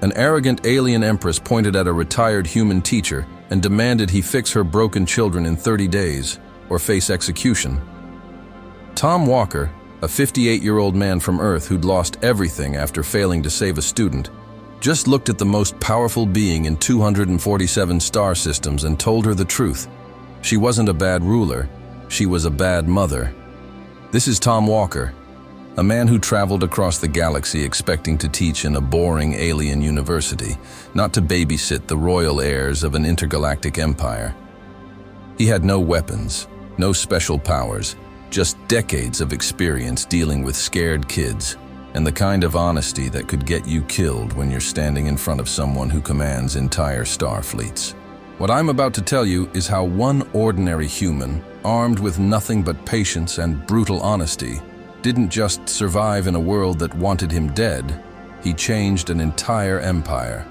An arrogant alien empress pointed at a retired human teacher and demanded he fix her broken children in 30 days or face execution. Tom Walker, a 58-year-old man from Earth who'd lost everything after failing to save a student, just looked at the most powerful being in 247 star systems and told her the truth. She wasn't a bad ruler, she was a bad mother. This is Tom Walker, a man who traveled across the galaxy expecting to teach in a boring alien university, not to babysit the royal heirs of an intergalactic empire. He had no weapons, no special powers, just decades of experience dealing with scared kids, and the kind of honesty that could get you killed when you're standing in front of someone who commands entire star fleets. What I'm about to tell you is how one ordinary human, armed with nothing but patience and brutal honesty, didn't just survive in a world that wanted him dead, he changed an entire empire.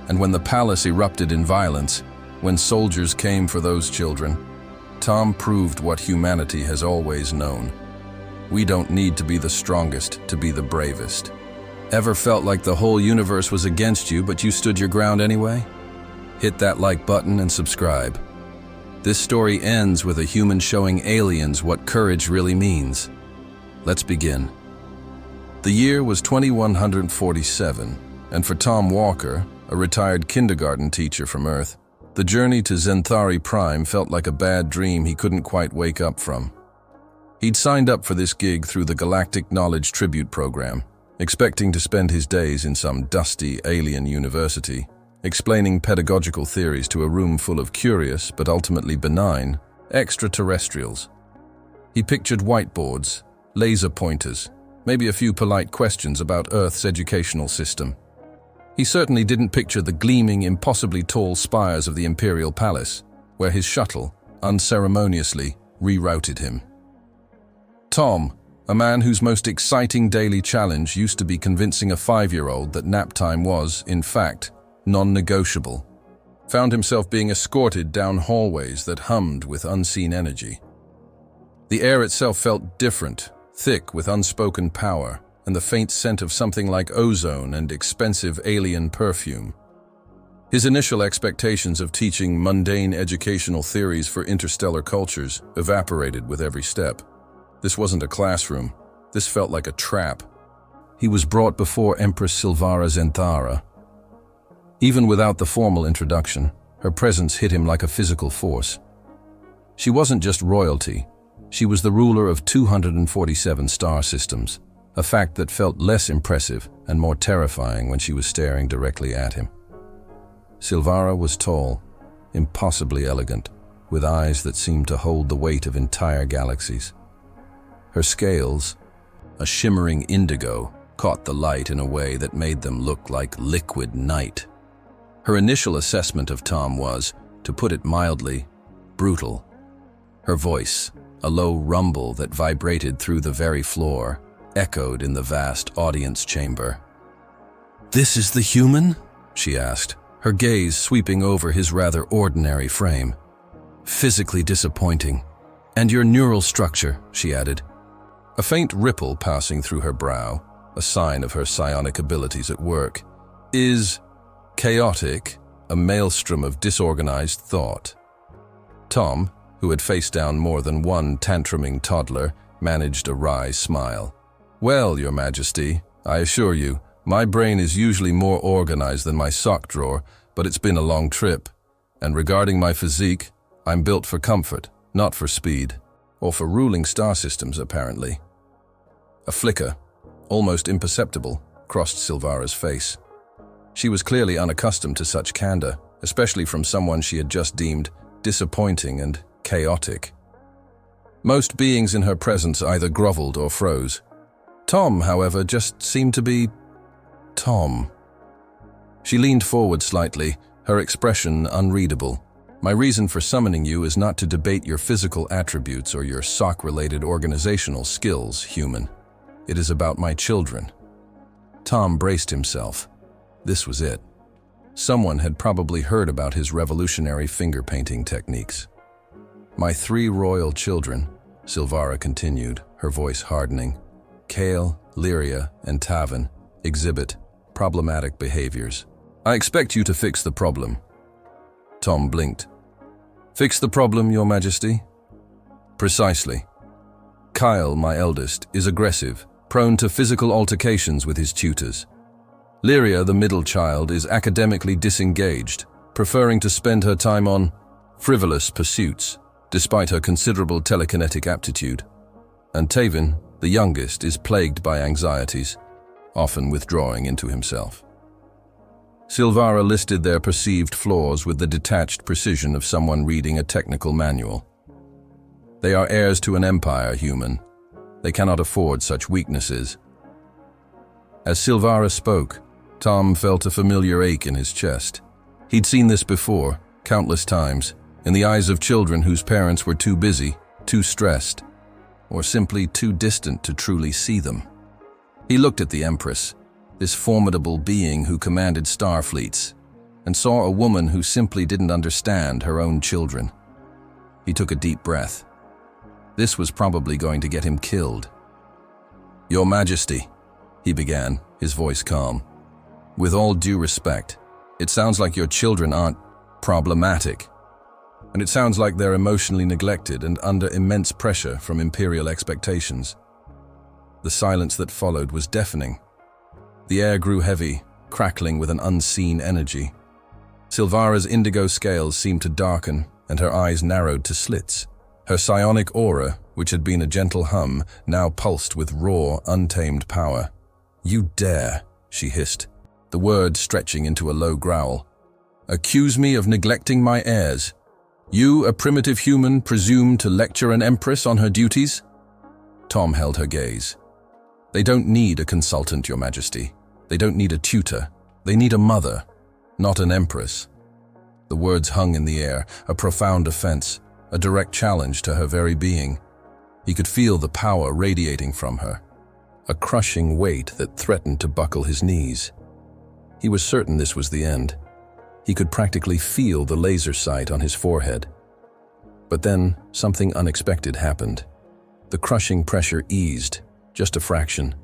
And when the palace erupted in violence, when soldiers came for those children, Tom proved what humanity has always known. We don't need to be the strongest to be the bravest. Ever felt like the whole universe was against you, but you stood your ground anyway? Hit that like button and subscribe. This story ends with a human showing aliens what courage really means. Let's begin. The year was 2147, and for Tom Walker, a retired kindergarten teacher from Earth, the journey to Zenthari Prime felt like a bad dream he couldn't quite wake up from. He'd signed up for this gig through the Galactic Knowledge Tribute Program, expecting to spend his days in some dusty alien university, explaining pedagogical theories to a room full of curious, but ultimately benign, extraterrestrials. He pictured whiteboards, laser pointers, maybe a few polite questions about Earth's educational system. He certainly didn't picture the gleaming, impossibly tall spires of the Imperial Palace, where his shuttle unceremoniously rerouted him. Tom, a man whose most exciting daily challenge used to be convincing a 5-year-old that nap time was, in fact, non-negotiable, found himself being escorted down hallways that hummed with unseen energy. The air itself felt different, thick with unspoken power, and the faint scent of something like ozone and expensive alien perfume. His initial expectations of teaching mundane educational theories for interstellar cultures evaporated with every step. This wasn't a classroom. This felt like a trap. He was brought before Empress Silvara Zenthara. Even without the formal introduction, her presence hit him like a physical force. She wasn't just royalty. She was the ruler of 247 star systems, a fact that felt less impressive and more terrifying when she was staring directly at him. Silvara was tall, impossibly elegant, with eyes that seemed to hold the weight of entire galaxies. Her scales, a shimmering indigo, caught the light in a way that made them look like liquid night. Her initial assessment of Tom was, to put it mildly, brutal. Her voice, a low rumble that vibrated through the very floor, echoed in the vast audience chamber. "This is the human?" she asked, her gaze sweeping over his rather ordinary frame. "Physically disappointing. And your neural structure," she added. A faint ripple passing through her brow, a sign of her psionic abilities at work, "is chaotic, a maelstrom of disorganized thought." Tom, who had faced down more than one tantruming toddler, managed a wry smile. "Well, Your Majesty, I assure you, my brain is usually more organized than my sock drawer, but it's been a long trip. And regarding my physique, I'm built for comfort, not for speed. Or for ruling star systems, apparently." A flicker, almost imperceptible, crossed Silvara's face. She was clearly unaccustomed to such candor, especially from someone she had just deemed disappointing and chaotic. Most beings in her presence either groveled or froze. Tom, however, just seemed to be Tom. She leaned forward slightly, her expression unreadable. "My reason for summoning you is not to debate your physical attributes or your sock-related organizational skills, human. It is about my children." Tom braced himself. This was it. Someone had probably heard about his revolutionary finger-painting techniques. "My 3 royal children," Silvara continued, her voice hardening, "Kale, Lyria, and Tavan, exhibit problematic behaviors. I expect you to fix the problem. Tom blinked. Fix the problem, Your Majesty? Precisely. Kyle, my eldest, is aggressive, prone to physical altercations with his tutors. Lyria, the middle child, is academically disengaged, preferring to spend her time on frivolous pursuits, despite her considerable telekinetic aptitude. And Tavin, the youngest, is plagued by anxieties, often withdrawing into himself. Silvara listed their perceived flaws with the detached precision of someone reading a technical manual. They are heirs to an empire, human. They cannot afford such weaknesses. As Silvara spoke, Tom felt a familiar ache in his chest. He'd seen this before, countless times, in the eyes of children whose parents were too busy, too stressed, or simply too distant to truly see them. He looked at the Empress, this formidable being who commanded star fleets, and saw a woman who simply didn't understand her own children. He took a deep breath. This was probably going to get him killed. Your Majesty, he began, his voice calm. With all due respect, it sounds like your children aren't problematic. And it sounds like they're emotionally neglected and under immense pressure from imperial expectations. The silence that followed was deafening. The air grew heavy, crackling with an unseen energy. Silvara's indigo scales seemed to darken, and her eyes narrowed to slits. Her psionic aura, which had been a gentle hum, now pulsed with raw, untamed power. You dare, she hissed, the word stretching into a low growl. Accuse me of neglecting my heirs. You, a primitive human, presume to lecture an empress on her duties? Tom held her gaze. They don't need a consultant, Your Majesty. They don't need a tutor. They need a mother, not an empress. The words hung in the air, a profound offense, a direct challenge to her very being. He could feel the power radiating from her, a crushing weight that threatened to buckle his knees. He was certain this was the end. He could practically feel the laser sight on his forehead. But then something unexpected happened. The crushing pressure eased, just a fraction.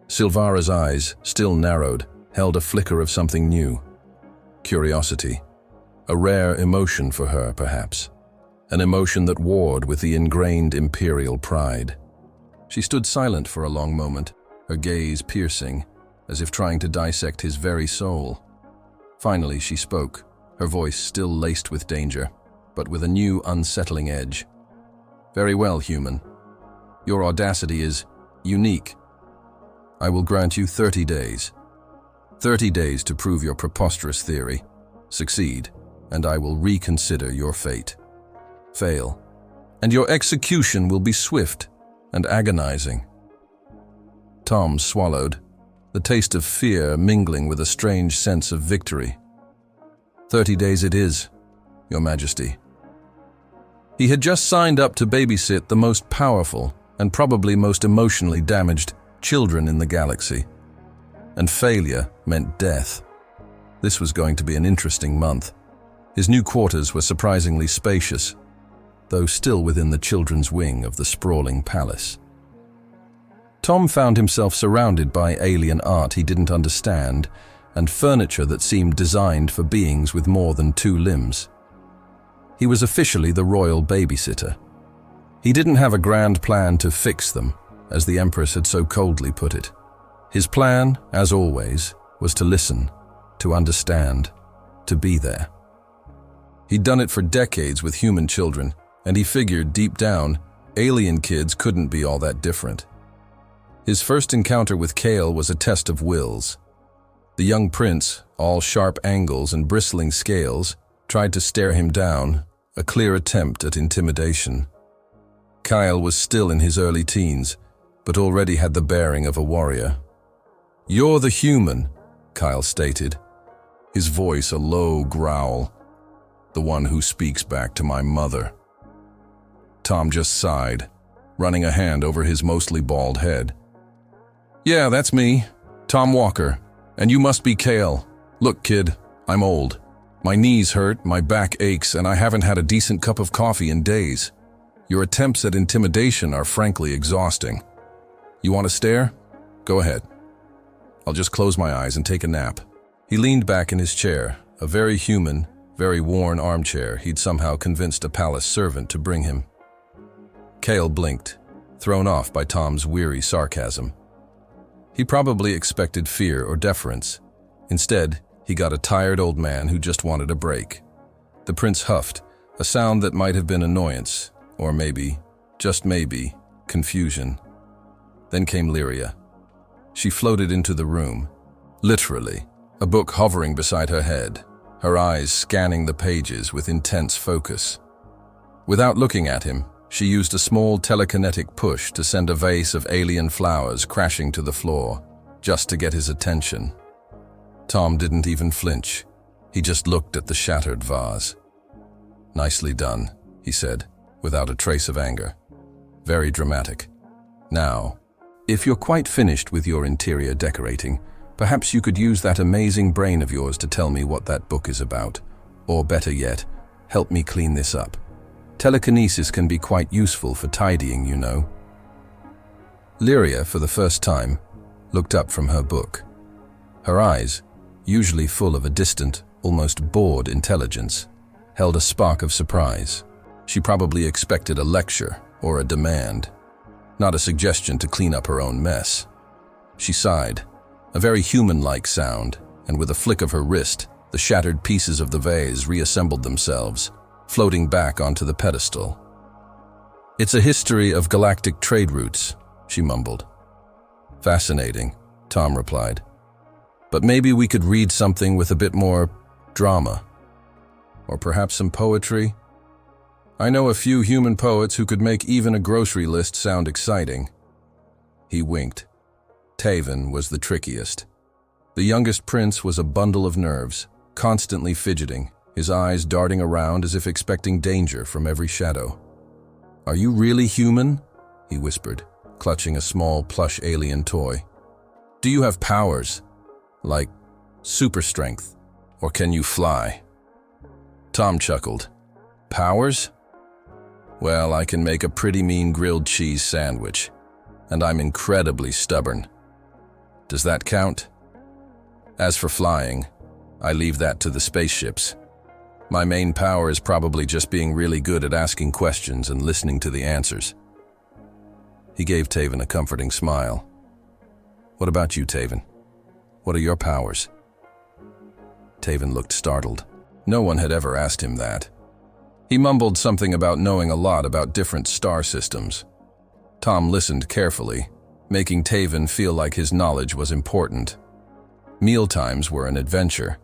Silvara's eyes, still narrowed, held a flicker of something new. Curiosity. A rare emotion for her, perhaps. An emotion that warred with the ingrained imperial pride. She stood silent for a long moment, her gaze piercing, as if trying to dissect his very soul. Finally, she spoke, her voice still laced with danger, but with a new, unsettling edge. Very well, human. Your audacity is unique. I will grant you 30 days. 30 days to prove your preposterous theory. Succeed, and I will reconsider your fate. Fail, and your execution will be swift and agonizing. Tom swallowed, the taste of fear mingling with a strange sense of victory. 30 days it is, Your Majesty. He had just signed up to babysit the most powerful and probably most emotionally damaged children in the galaxy. And failure meant death. This was going to be an interesting month. His new quarters were surprisingly spacious, though still within the children's wing of the sprawling palace. Tom found himself surrounded by alien art he didn't understand and furniture that seemed designed for beings with more than 2 limbs. He was officially the royal babysitter. He didn't have a grand plan to fix them, as the Empress had so coldly put it. His plan, as always, was to listen, to understand, to be there. He'd done it for decades with human children, and he figured deep down, alien kids couldn't be all that different. His first encounter with Kale was a test of wills. The young prince, all sharp angles and bristling scales, tried to stare him down, a clear attempt at intimidation. Kyle was still in his early teens, but already had the bearing of a warrior. "You're the human," Kyle stated, his voice a low growl. "The one who speaks back to my mother." Tom just sighed, running a hand over his mostly bald head. "Yeah, that's me, Tom Walker, and you must be Kale. Look, kid, I'm old. My knees hurt, my back aches, and I haven't had a decent cup of coffee in days. Your attempts at intimidation are frankly exhausting. You want to stare? Go ahead." I'll just close my eyes and take a nap." He leaned back in his chair, a very human, very worn armchair he'd somehow convinced a palace servant to bring him. Cale blinked, thrown off by Tom's weary sarcasm. He probably expected fear or deference. Instead, he got a tired old man who just wanted a break. The prince huffed, a sound that might have been annoyance, or maybe, just maybe, confusion. Then came Lyria. She floated into the room, literally, a book hovering beside her head, her eyes scanning the pages with intense focus. Without looking at him, she used a small telekinetic push to send a vase of alien flowers crashing to the floor, just to get his attention. Tom didn't even flinch. He just looked at the shattered vase. "Nicely done," he said, without a trace of anger. "Very dramatic. Now, if you're quite finished with your interior decorating, perhaps you could use that amazing brain of yours to tell me what that book is about. Or better yet, help me clean this up. Telekinesis can be quite useful for tidying, you know." Lyria, for the first time, looked up from her book. Her eyes, usually full of a distant, almost bored intelligence, held a spark of surprise. She probably expected a lecture or a demand, not a suggestion to clean up her own mess. She sighed, a very human-like sound, and with a flick of her wrist, the shattered pieces of the vase reassembled themselves, floating back onto the pedestal. "It's a history of galactic trade routes," she mumbled. "Fascinating," Tom replied. "But maybe we could read something with a bit more drama. Or perhaps some poetry? I know a few human poets who could make even a grocery list sound exciting." He winked. Taven was the trickiest. The youngest prince was a bundle of nerves, constantly fidgeting, his eyes darting around as if expecting danger from every shadow. "Are you really human?" he whispered, clutching a small plush alien toy. "Do you have powers? Like super strength? Or can you fly?" Tom chuckled. "Powers? Well, I can make a pretty mean grilled cheese sandwich, and I'm incredibly stubborn. Does that count? As for flying, I leave that to the spaceships. My main power is probably just being really good at asking questions and listening to the answers." He gave Taven a comforting smile. "What about you, Taven? What are your powers?" Taven looked startled. No one had ever asked him that. He mumbled something about knowing a lot about different star systems. Tom listened carefully, making Taven feel like his knowledge was important. Mealtimes were an adventure.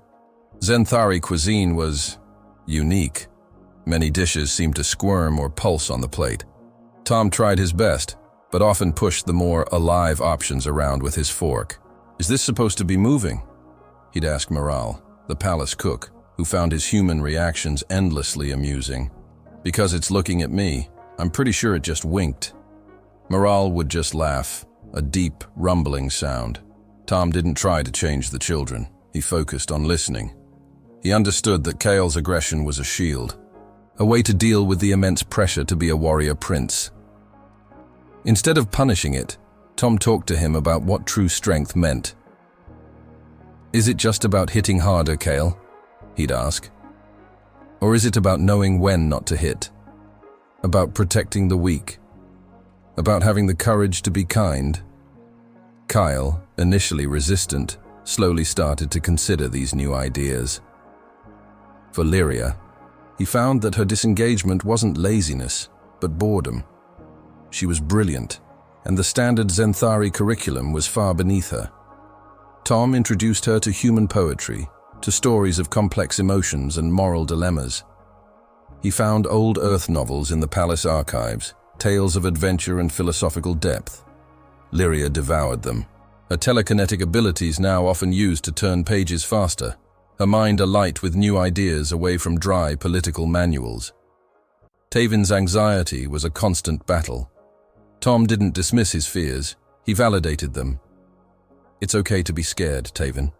Zenthari cuisine was unique. Many dishes seemed to squirm or pulse on the plate. Tom tried his best, but often pushed the more alive options around with his fork. "Is this supposed to be moving?" he'd ask Moral, the palace cook, who found his human reactions endlessly amusing. "Because it's looking at me. I'm pretty sure it just winked." Moral would just laugh, a deep, rumbling sound. Tom didn't try to change the children. He focused on listening. He understood that Cale's aggression was a shield, a way to deal with the immense pressure to be a warrior prince. Instead of punishing it, Tom talked to him about what true strength meant. "Is it just about hitting harder, Cale?" he'd ask. "Or is it about knowing when not to hit? About protecting the weak? About having the courage to be kind?" Kyle, initially resistant, slowly started to consider these new ideas. For Lyria, he found that her disengagement wasn't laziness, but boredom. She was brilliant, and the standard Zenthari curriculum was far beneath her. Tom introduced her to human poetry, to stories of complex emotions and moral dilemmas. He found old Earth novels in the palace archives, tales of adventure and philosophical depth. Lyria devoured them, her telekinetic abilities now often used to turn pages faster, her mind alight with new ideas away from dry political manuals. Taven's anxiety was a constant battle. Tom didn't dismiss his fears, he validated them. "It's okay to be scared, Taven,"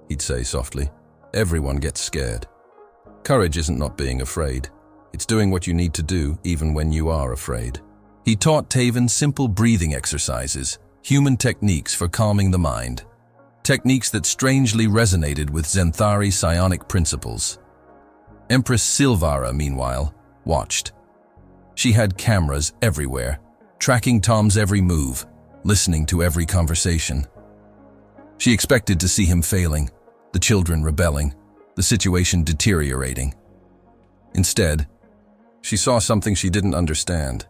he'd say softly. "Everyone gets scared. Courage isn't not being afraid. It's doing what you need to do even when you are afraid." He taught Taven simple breathing exercises, human techniques for calming the mind. techniques that strangely resonated with Zenthari psionic principles. Empress Silvara, meanwhile, watched. She had cameras everywhere, tracking Tom's every move, listening to every conversation. She expected to see him failing, the children rebelling, the situation deteriorating. Instead, she saw something she didn't understand.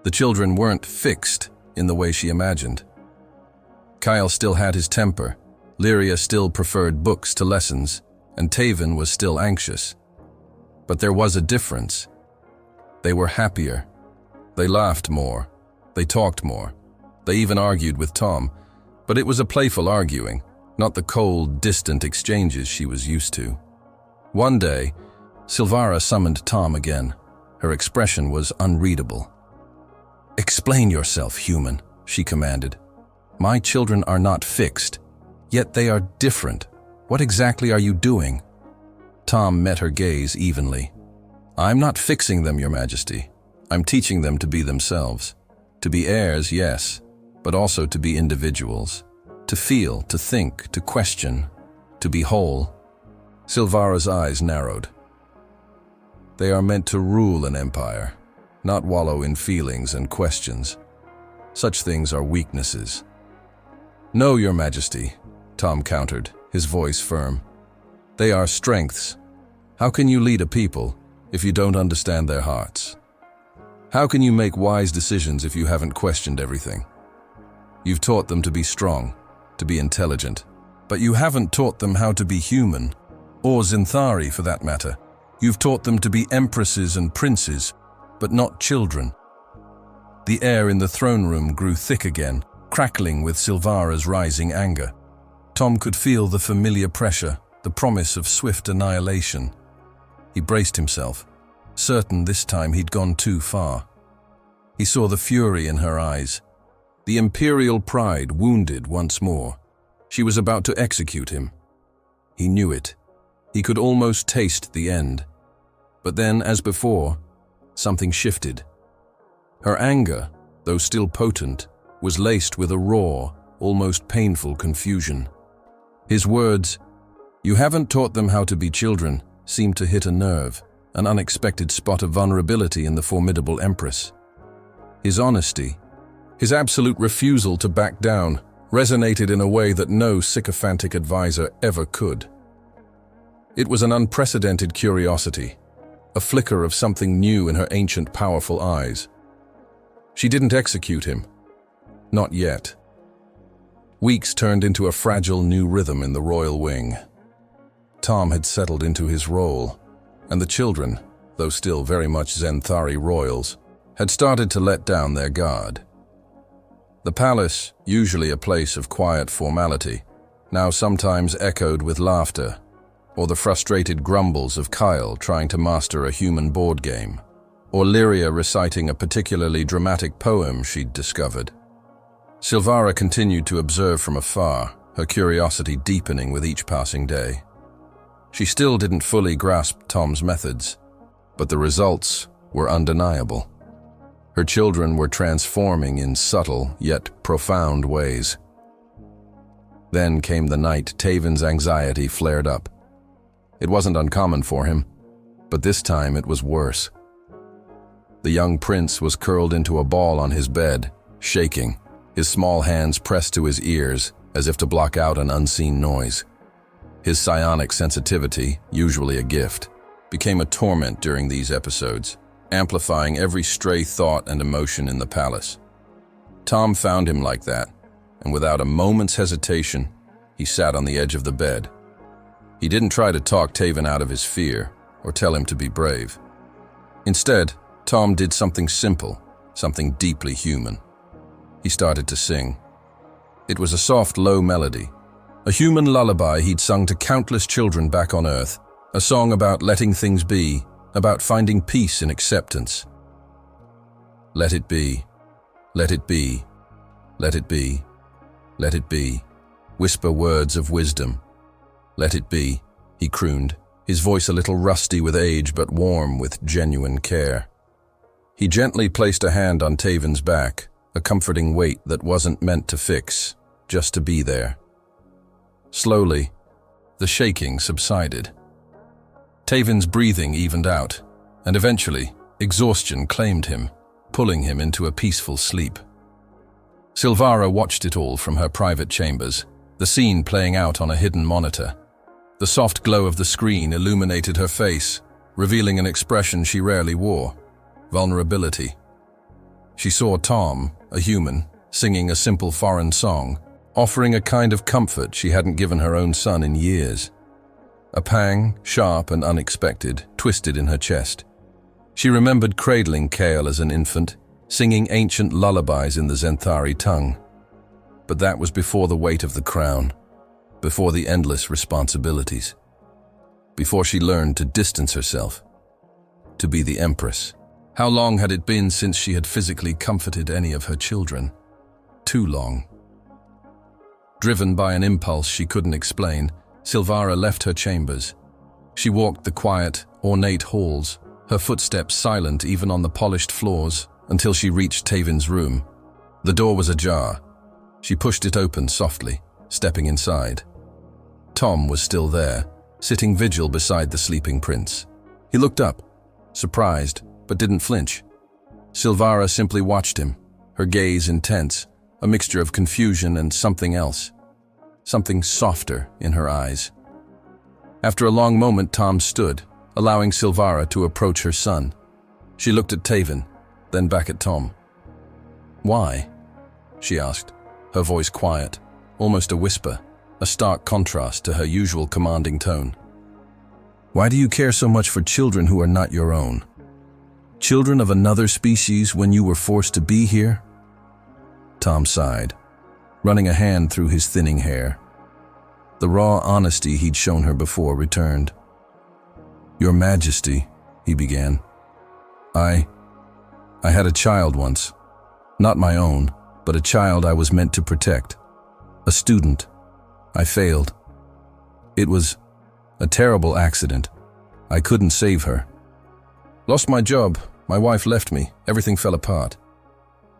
The children weren't fixed in the way she imagined. Kyle still had his temper, Lyria still preferred books to lessons, and Taven was still anxious. But there was a difference. They were happier. They laughed more. They talked more. They even argued with Tom, but it was a playful arguing, not the cold, distant exchanges she was used to. One day, Silvara summoned Tom again. Her expression was unreadable. "Explain yourself, human," she commanded. "My children are not fixed, yet they are different. What exactly are you doing?" Tom met her gaze evenly. "I'm not fixing them, Your Majesty. I'm teaching them to be themselves. To be heirs, yes, but also to be individuals. To feel, to think, to question, to be whole." Silvara's eyes narrowed. "They are meant to rule an empire, not wallow in feelings and questions. Such things are weaknesses." "No, Your Majesty," Tom countered, his voice firm. "They are strengths. How can you lead a people if you don't understand their hearts? How can you make wise decisions if you haven't questioned everything? You've taught them to be strong, to be intelligent, but you haven't taught them how to be human, or Zenthari for that matter. You've taught them to be empresses and princes, but not children." The air in the throne room grew thick again, crackling with Silvara's rising anger. Tom could feel the familiar pressure, the promise of swift annihilation. He braced himself, certain this time he'd gone too far. He saw the fury in her eyes, the imperial pride wounded once more. She was about to execute him. He knew it. He could almost taste the end. But then, as before, something shifted. Her anger, though still potent, was laced with a raw, almost painful confusion. His words, "You haven't taught them how to be children," seemed to hit a nerve, an unexpected spot of vulnerability in the formidable Empress. His honesty, his absolute refusal to back down, resonated in a way that no sycophantic advisor ever could. It was an unprecedented curiosity, a flicker of something new in her ancient, powerful eyes. She didn't execute him. Not yet. Weeks turned into a fragile new rhythm in the royal wing. Tom had settled into his role, and the children, though still very much Zenthari royals, had started to let down their guard. The palace, usually a place of quiet formality, now sometimes echoed with laughter, or the frustrated grumbles of Kyle trying to master a human board game, or Lyria reciting a particularly dramatic poem she'd discovered. Silvara continued to observe from afar, her curiosity deepening with each passing day. She still didn't fully grasp Tom's methods, but the results were undeniable. Her children were transforming in subtle yet profound ways. Then came the night Taven's anxiety flared up. It wasn't uncommon for him, but this time it was worse. The young prince was curled into a ball on his bed, shaking, his small hands pressed to his ears as if to block out an unseen noise. His psionic sensitivity, usually a gift, became a torment during these episodes, amplifying every stray thought and emotion in the palace. Tom found him like that, and without a moment's hesitation, he sat on the edge of the bed. He didn't try to talk Taven out of his fear or tell him to be brave. Instead, Tom did something simple, something deeply human. He started to sing. It was a soft, low melody, a human lullaby he'd sung to countless children back on Earth, a song about letting things be, about finding peace in acceptance. Let it be, let it be, let it be, let it be, whisper words of wisdom. Let it be, he crooned, his voice a little rusty with age but warm with genuine care. He gently placed a hand on Taven's back, a comforting weight that wasn't meant to fix, just to be there. Slowly, the shaking subsided. Tavin's breathing evened out, and eventually, exhaustion claimed him, pulling him into a peaceful sleep. Silvara watched it all from her private chambers, the scene playing out on a hidden monitor. The soft glow of the screen illuminated her face, revealing an expression she rarely wore: vulnerability. She saw Tom, a human, singing a simple foreign song, offering a kind of comfort she hadn't given her own son in years. A pang, sharp and unexpected, twisted in her chest. She remembered cradling Kale as an infant, singing ancient lullabies in the Zenthari tongue. But that was before the weight of the crown, before the endless responsibilities, before she learned to distance herself, to be the Empress. How long had it been since she had physically comforted any of her children? Too long. Driven by an impulse she couldn't explain, Silvara left her chambers. She walked the quiet, ornate halls, her footsteps silent even on the polished floors, until she reached Tavin's room. The door was ajar. She pushed it open softly, stepping inside. Tom was still there, sitting vigil beside the sleeping prince. He looked up, surprised, but didn't flinch. Silvara simply watched him, her gaze intense, a mixture of confusion and something else. Something softer in her eyes. After a long moment, Tom stood, allowing Silvara to approach her son. She looked at Tavin, then back at Tom. "Why?" she asked, her voice quiet, almost a whisper, a stark contrast to her usual commanding tone. "Why do you care so much for children who are not your own? Children of another species when you were forced to be here?" Tom sighed, running a hand through his thinning hair. The raw honesty he'd shown her before returned. "Your Majesty," he began. I had a child once. Not my own, but a child I was meant to protect. A student. I failed. It was a terrible accident. I couldn't save her. Lost my job, my wife left me, everything fell apart.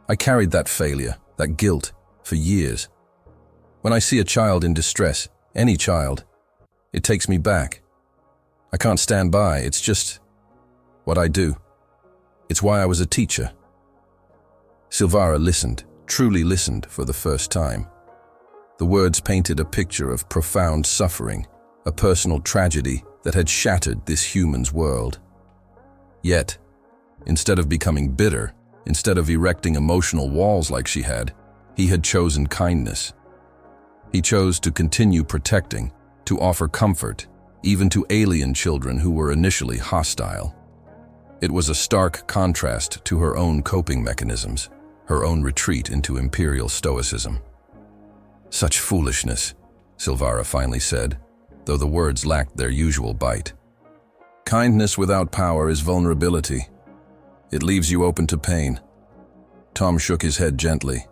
I carried that failure, that guilt, for years. When I see a child in distress, any child, it takes me back. I can't stand by, it's just what I do. It's why I was a teacher." Silvara listened, truly listened for the first time. The words painted a picture of profound suffering, a personal tragedy that had shattered this human's world. Yet, instead of becoming bitter, instead of erecting emotional walls like she had chosen kindness. He chose to continue protecting, to offer comfort, even to alien children who were initially hostile. It was a stark contrast to her own coping mechanisms, her own retreat into imperial stoicism. "Such foolishness," Silvara finally said, though the words lacked their usual bite. "Kindness without power is vulnerability. It leaves you open to pain." Tom shook his head gently.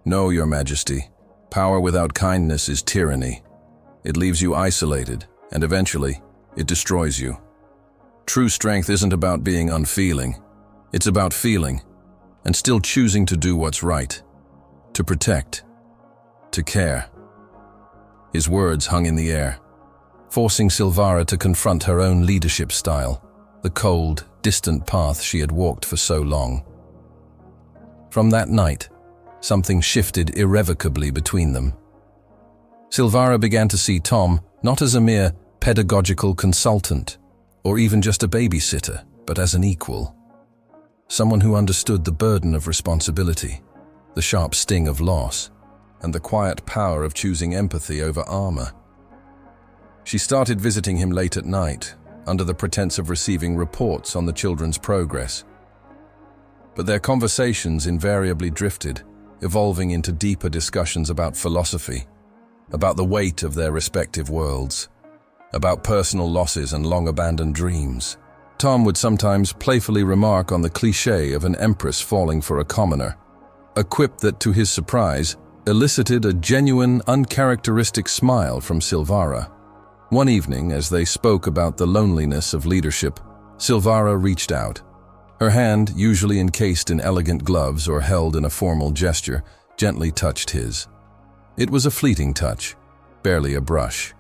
"No, Your Majesty. Power without kindness is tyranny. It leaves you isolated, and eventually, it destroys you. True strength isn't about being unfeeling. It's about feeling, and still choosing to do what's right. To protect. To care." His words hung in the air, forcing Silvara to confront her own leadership style, the cold, distant path she had walked for so long. From that night, something shifted irrevocably between them. Silvara began to see Tom not as a mere pedagogical consultant, or even just a babysitter, but as an equal. Someone who understood the burden of responsibility, the sharp sting of loss, and the quiet power of choosing empathy over armor. She started visiting him late at night, under the pretense of receiving reports on the children's progress. But their conversations invariably drifted, evolving into deeper discussions about philosophy, about the weight of their respective worlds, about personal losses and long-abandoned dreams. Tom would sometimes playfully remark on the cliché of an empress falling for a commoner, a quip that, to his surprise, elicited a genuine, uncharacteristic smile from Silvara. One evening, as they spoke about the loneliness of leadership, Silvara reached out. Her hand, usually encased in elegant gloves or held in a formal gesture, gently touched his. It was a fleeting touch, barely a brush.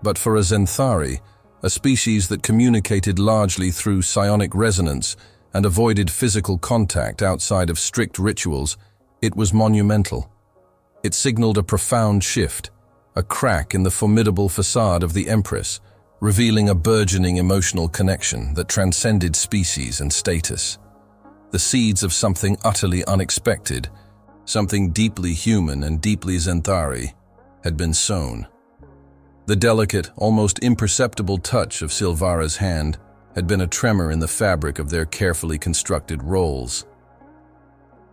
But for a Zenthari, a species that communicated largely through psionic resonance and avoided physical contact outside of strict rituals, it was monumental. It signaled a profound shift, a crack in the formidable facade of the Empress, revealing a burgeoning emotional connection that transcended species and status. The seeds of something utterly unexpected, something deeply human and deeply Zenthari, had been sown. The delicate, almost imperceptible touch of Silvara's hand had been a tremor in the fabric of their carefully constructed roles.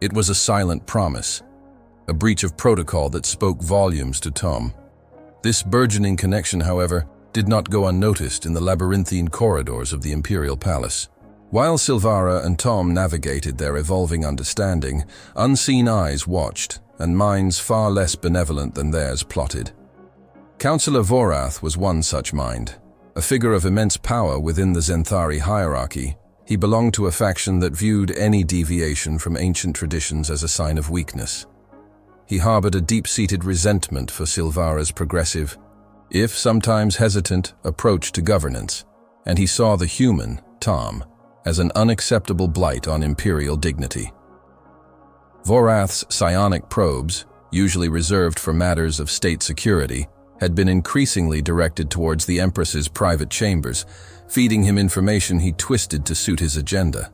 It was a silent promise, a breach of protocol that spoke volumes to Tom. This burgeoning connection, however, did not go unnoticed in the labyrinthine corridors of the Imperial Palace. While Silvara and Tom navigated their evolving understanding, unseen eyes watched, and minds far less benevolent than theirs plotted. Councillor Vorath was one such mind. A figure of immense power within the Zenthari hierarchy, he belonged to a faction that viewed any deviation from ancient traditions as a sign of weakness. He harbored a deep-seated resentment for Silvara's progressive, if sometimes hesitant, approach to governance, and he saw the human, Tom, as an unacceptable blight on imperial dignity. Vorath's psionic probes, usually reserved for matters of state security, had been increasingly directed towards the Empress's private chambers, feeding him information he twisted to suit his agenda.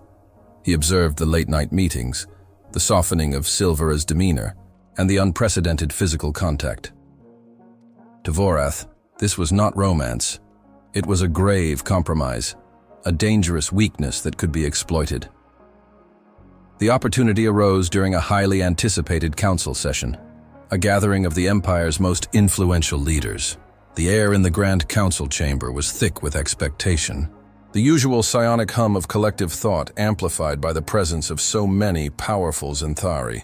He observed the late-night meetings, the softening of Silvara's demeanor, and the unprecedented physical contact. To Vorath, this was not romance. It was a grave compromise, a dangerous weakness that could be exploited. The opportunity arose during a highly anticipated council session, a gathering of the Empire's most influential leaders. The air in the Grand Council chamber was thick with expectation, the usual psionic hum of collective thought amplified by the presence of so many powerful Zenthari.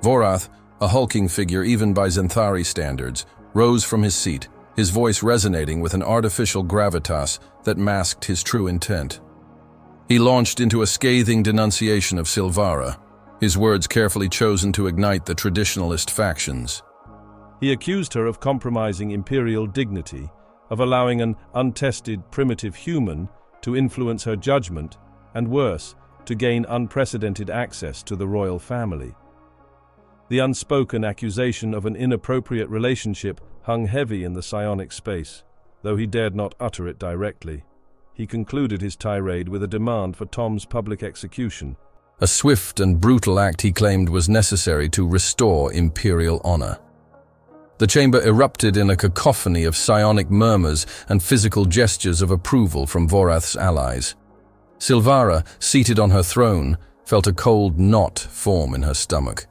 Vorath, a hulking figure even by Zenthari standards, rose from his seat, his voice resonating with an artificial gravitas that masked his true intent. He launched into a scathing denunciation of Silvara, his words carefully chosen to ignite the traditionalist factions. He accused her of compromising imperial dignity, of allowing an untested, primitive human to influence her judgment, and worse, to gain unprecedented access to the royal family. The unspoken accusation of an inappropriate relationship hung heavy in the psionic space, though he dared not utter it directly. He concluded his tirade with a demand for Tom's public execution. A swift and brutal act he claimed was necessary to restore imperial honor. The chamber erupted in a cacophony of psionic murmurs and physical gestures of approval from Vorath's allies. Silvara, seated on her throne, felt a cold knot form in her stomach.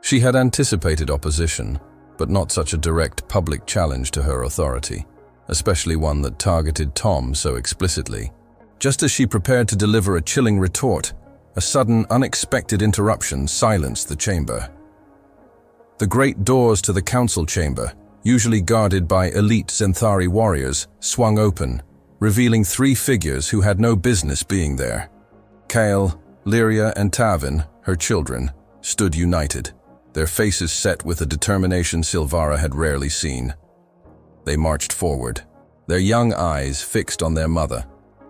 She had anticipated opposition, but not such a direct public challenge to her authority, especially one that targeted Tom so explicitly. Just as she prepared to deliver a chilling retort, a sudden, unexpected interruption silenced the chamber. The great doors to the council chamber, usually guarded by elite Zenthari warriors, swung open, revealing three figures who had no business being there. Kael, Lyria, and Tavin, her children, stood united, their faces set with a determination Silvara had rarely seen. They marched forward, their young eyes fixed on their mother,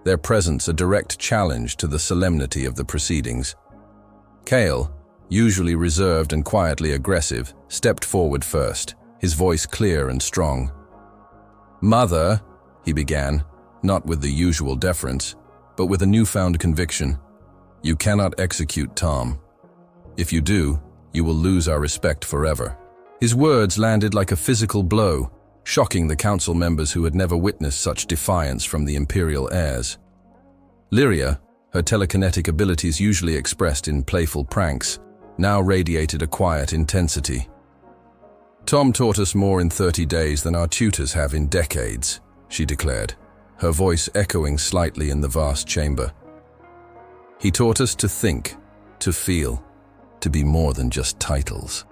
their presence a direct challenge to the solemnity of the proceedings. Kael, usually reserved and quietly aggressive, stepped forward first, his voice clear and strong. "Mother," he began, not with the usual deference, but with a newfound conviction, "you cannot execute Tom. If you do, you will lose our respect forever." His words landed like a physical blow, shocking the council members who had never witnessed such defiance from the imperial heirs. Lyria, her telekinetic abilities usually expressed in playful pranks, now radiated a quiet intensity. "Tom taught us more in 30 days than our tutors have in decades," she declared, her voice echoing slightly in the vast chamber. "He taught us to think, to feel, to be more than just titles."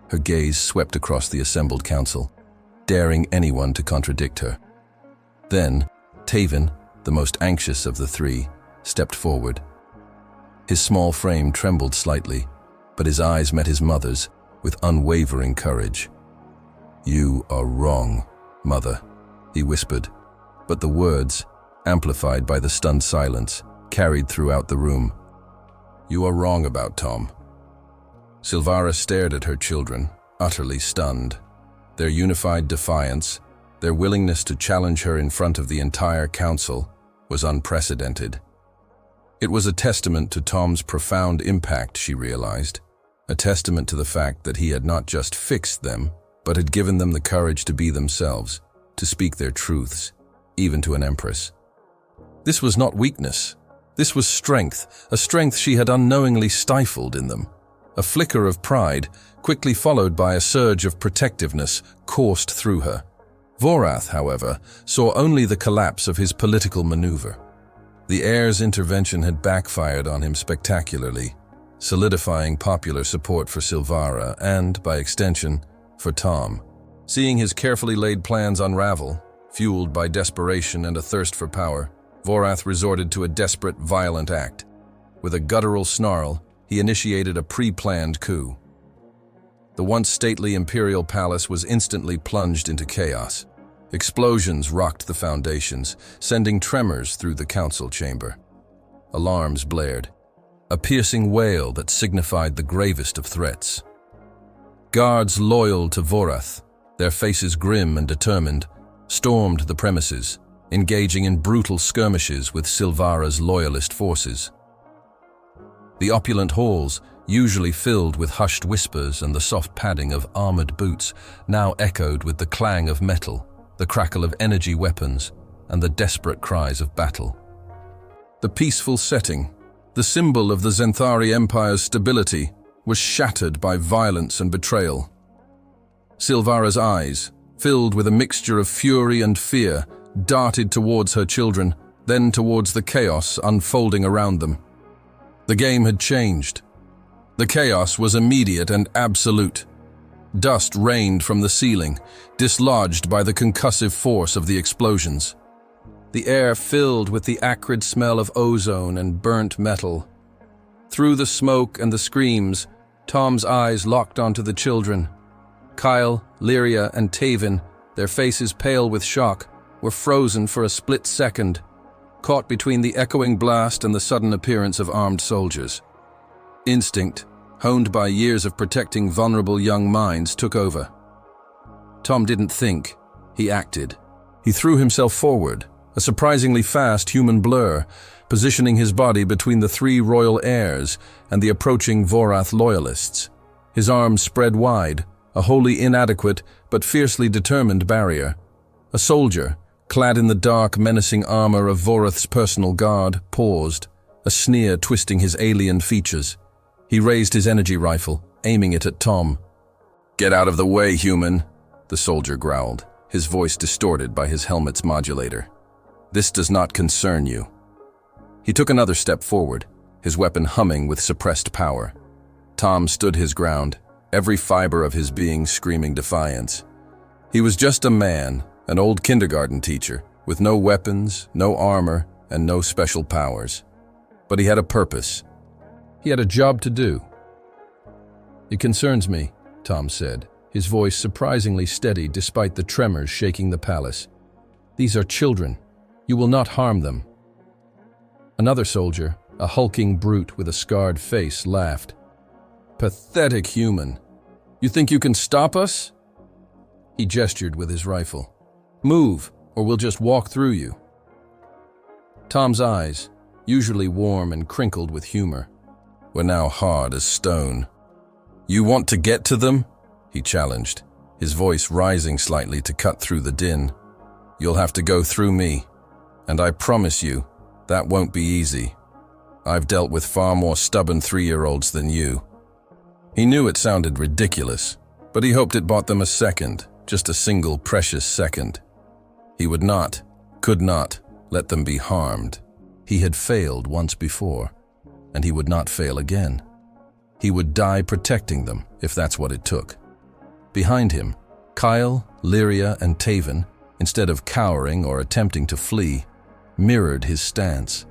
Her gaze swept across the assembled council, daring anyone to contradict her. Then, Tavin, the most anxious of the three, stepped forward. His small frame trembled slightly, but his eyes met his mother's with unwavering courage. "You are wrong, Mother," he whispered, but the words, amplified by the stunned silence, carried throughout the room. "You are wrong about Tom." Silvara stared at her children, utterly stunned. Their unified defiance, their willingness to challenge her in front of the entire council, was unprecedented. It was a testament to Tom's profound impact, she realized, a testament to the fact that he had not just fixed them, but had given them the courage to be themselves, to speak their truths, even to an empress. This was not weakness. This was strength, a strength she had unknowingly stifled in them. A flicker of pride, quickly followed by a surge of protectiveness, coursed through her. Vorath, however, saw only the collapse of his political maneuver. The heir's intervention had backfired on him spectacularly, solidifying popular support for Silvara and, by extension, for Tom. Seeing his carefully laid plans unravel, fueled by desperation and a thirst for power, Vorath resorted to a desperate, violent act. With a guttural snarl, he initiated a pre-planned coup. The once stately imperial palace was instantly plunged into chaos. Explosions rocked the foundations, sending tremors through the council chamber. Alarms blared, a piercing wail that signified the gravest of threats. Guards loyal to Vorath, their faces grim and determined, stormed the premises, engaging in brutal skirmishes with Silvara's loyalist forces. The opulent halls, usually filled with hushed whispers and the soft padding of armored boots, now echoed with the clang of metal, the crackle of energy weapons, and the desperate cries of battle. The peaceful setting, the symbol of the Zenthari Empire's stability, was shattered by violence and betrayal. Silvara's eyes, filled with a mixture of fury and fear, darted towards her children, then towards the chaos unfolding around them. The game had changed. The chaos was immediate and absolute. Dust rained from the ceiling, dislodged by the concussive force of the explosions. The air filled with the acrid smell of ozone and burnt metal. Through the smoke and the screams, Tom's eyes locked onto the children. Kyle, Lyria, and Taven, their faces pale with shock, were frozen for a split second, caught between the echoing blast and the sudden appearance of armed soldiers. Instinct, honed by years of protecting vulnerable young minds, took over. Tom didn't think, he acted. He threw himself forward, a surprisingly fast human blur, positioning his body between the three royal heirs and the approaching Vorath loyalists. His arms spread wide, a wholly inadequate but fiercely determined barrier. A soldier, clad in the dark, menacing armor of Vorath's personal guard, paused, a sneer twisting his alien features. He raised his energy rifle, aiming it at Tom. "Get out of the way, human," the soldier growled, his voice distorted by his helmet's modulator. "This does not concern you." He took another step forward, his weapon humming with suppressed power. Tom stood his ground, every fiber of his being screaming defiance. He was just a man, an old kindergarten teacher, with no weapons, no armor, and no special powers. But he had a purpose. He had a job to do. "It concerns me," Tom said, his voice surprisingly steady despite the tremors shaking the palace. "These are children. You will not harm them." Another soldier, a hulking brute with a scarred face, laughed. "Pathetic human. You think you can stop us?" He gestured with his rifle. "Move, or we'll just walk through you." Tom's eyes, usually warm and crinkled with humor, were now hard as stone. "You want to get to them?" he challenged, his voice rising slightly to cut through the din. "You'll have to go through me, and I promise you, that won't be easy. I've dealt with far more stubborn 3-year-olds than you." He knew it sounded ridiculous, but he hoped it bought them a second, just a single precious second. He would not, could not, let them be harmed. He had failed once before, and he would not fail again. He would die protecting them, if that's what it took. Behind him, Kyle, Lyria, and Taven, instead of cowering or attempting to flee, mirrored his stance.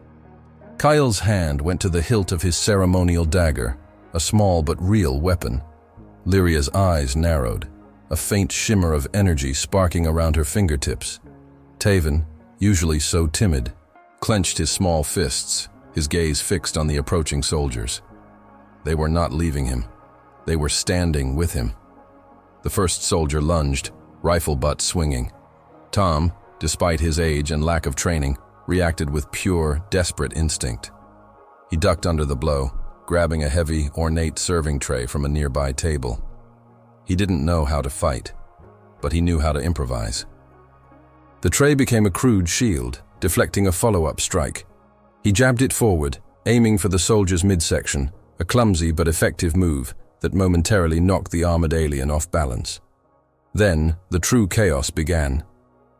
Kyle's hand went to the hilt of his ceremonial dagger, a small but real weapon. Lyria's eyes narrowed, a faint shimmer of energy sparking around her fingertips. Taven, usually so timid, clenched his small fists, his gaze fixed on the approaching soldiers. They were not leaving him. They were standing with him. The first soldier lunged, rifle butt swinging. Tom, despite his age and lack of training, reacted with pure, desperate instinct. He ducked under the blow, grabbing a heavy, ornate serving tray from a nearby table. He didn't know how to fight, but he knew how to improvise. The tray became a crude shield, deflecting a follow-up strike. He jabbed it forward, aiming for the soldier's midsection, a clumsy but effective move that momentarily knocked the armored alien off balance. Then, the true chaos began.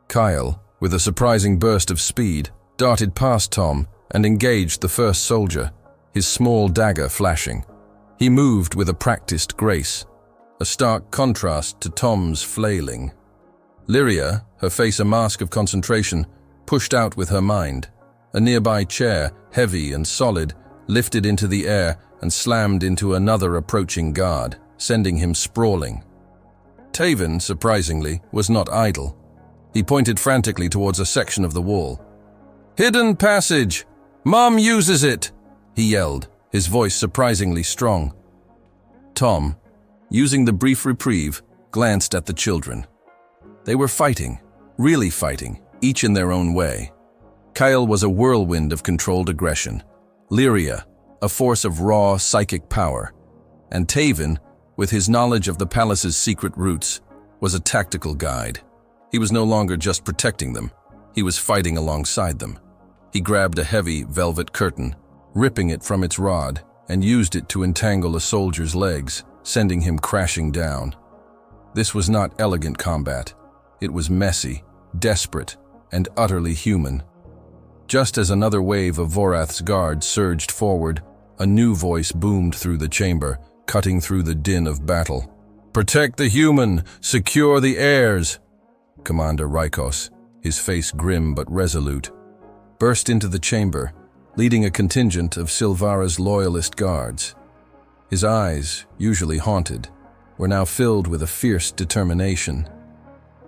Kyle, with a surprising burst of speed, darted past Tom and engaged the first soldier, his small dagger flashing. He moved with a practiced grace, a stark contrast to Tom's flailing. Lyria, her face a mask of concentration, pushed out with her mind. A nearby chair, heavy and solid, lifted into the air and slammed into another approaching guard, sending him sprawling. Taven, surprisingly, was not idle. He pointed frantically towards a section of the wall. "Hidden passage! Mom uses it!" he yelled, his voice surprisingly strong. Tom, using the brief reprieve, glanced at the children. They were fighting, really fighting, each in their own way. Kyle was a whirlwind of controlled aggression, Lyria, a force of raw psychic power, and Taven, with his knowledge of the palace's secret roots, was a tactical guide. He was no longer just protecting them, he was fighting alongside them. He grabbed a heavy velvet curtain, ripping it from its rod, and used it to entangle a soldier's legs, sending him crashing down. This was not elegant combat. It was messy, desperate, and utterly human. Just as another wave of Vorath's guards surged forward, a new voice boomed through the chamber, cutting through the din of battle. "Protect the human! Secure the heirs!" Commander Rykos, his face grim but resolute, burst into the chamber, leading a contingent of Silvara's loyalist guards. His eyes, usually haunted, were now filled with a fierce determination.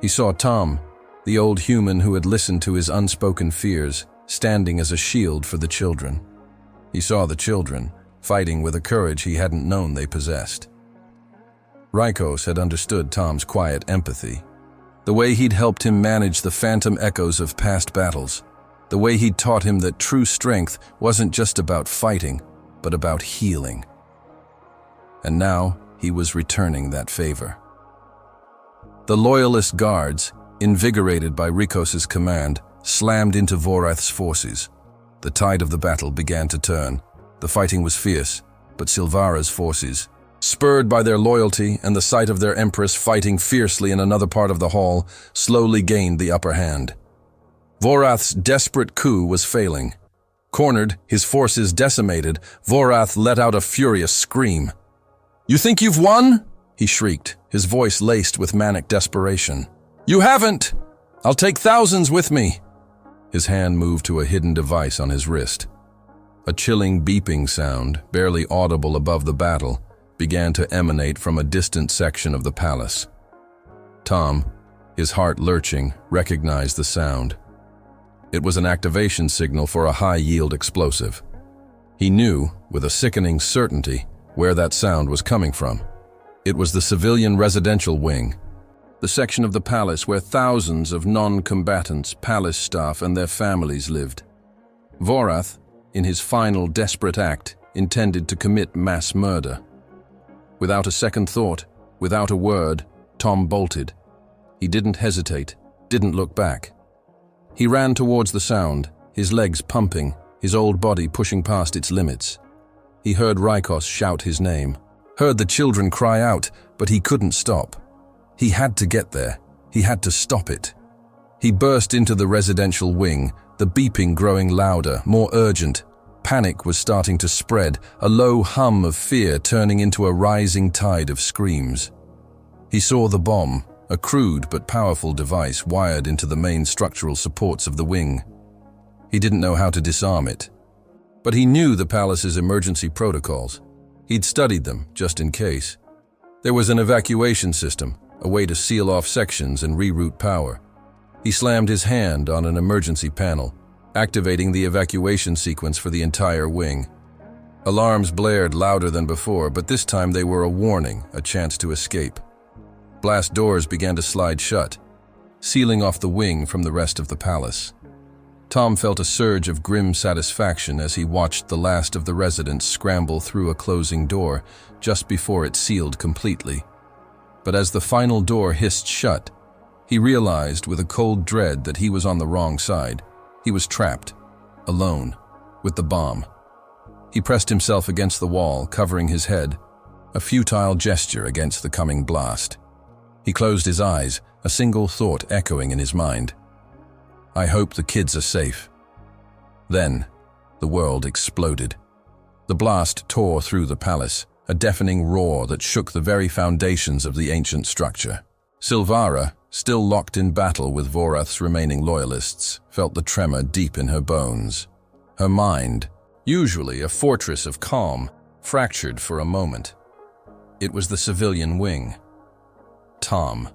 He saw Tom, the old human who had listened to his unspoken fears, standing as a shield for the children. He saw the children, fighting with a courage he hadn't known they possessed. Rykos had understood Tom's quiet empathy, the way he'd helped him manage the phantom echoes of past battles, the way he'd taught him that true strength wasn't just about fighting, but about healing. And now he was returning that favor. The loyalist guards, invigorated by Rykos's command, slammed into Vorath's forces. The tide of the battle began to turn. The fighting was fierce, but Silvara's forces, spurred by their loyalty and the sight of their empress fighting fiercely in another part of the hall, slowly gained the upper hand. Vorath's desperate coup was failing. Cornered, his forces decimated, Vorath let out a furious scream. "You think you've won?" he shrieked, his voice laced with manic desperation. "You haven't! I'll take thousands with me!" His hand moved to a hidden device on his wrist. A chilling beeping sound, barely audible above the battle, began to emanate from a distant section of the palace. Tom, his heart lurching, recognized the sound. It was an activation signal for a high-yield explosive. He knew, with a sickening certainty, where that sound was coming from. It was the civilian residential wing, the section of the palace where thousands of non-combatants, palace staff, and their families lived. Vorath, in his final desperate act, intended to commit mass murder. Without a second thought, without a word, Tom bolted. He didn't hesitate, didn't look back. He ran towards the sound, his legs pumping, his old body pushing past its limits. He heard Rykos shout his name, heard the children cry out, but he couldn't stop. He had to get there. He had to stop it. He burst into the residential wing, the beeping growing louder, more urgent. Panic was starting to spread, a low hum of fear turning into a rising tide of screams. He saw the bomb, a crude but powerful device wired into the main structural supports of the wing. He didn't know how to disarm it, but he knew the palace's emergency protocols. He'd studied them, just in case. There was an evacuation system, a way to seal off sections and reroute power. He slammed his hand on an emergency panel, activating the evacuation sequence for the entire wing. Alarms blared louder than before, but this time they were a warning, a chance to escape. Blast doors began to slide shut, sealing off the wing from the rest of the palace. Tom felt a surge of grim satisfaction as he watched the last of the residents scramble through a closing door just before it sealed completely. But as the final door hissed shut, he realized with a cold dread that he was on the wrong side. He was trapped, alone, with the bomb. He pressed himself against the wall, covering his head, a futile gesture against the coming blast. He closed his eyes, a single thought echoing in his mind. I hope the kids are safe. Then, the world exploded. The blast tore through the palace, a deafening roar that shook the very foundations of the ancient structure. Silvara, still locked in battle with Vorath's remaining loyalists, felt the tremor deep in her bones. Her mind, usually a fortress of calm, fractured for a moment. It was the civilian wing. Tom.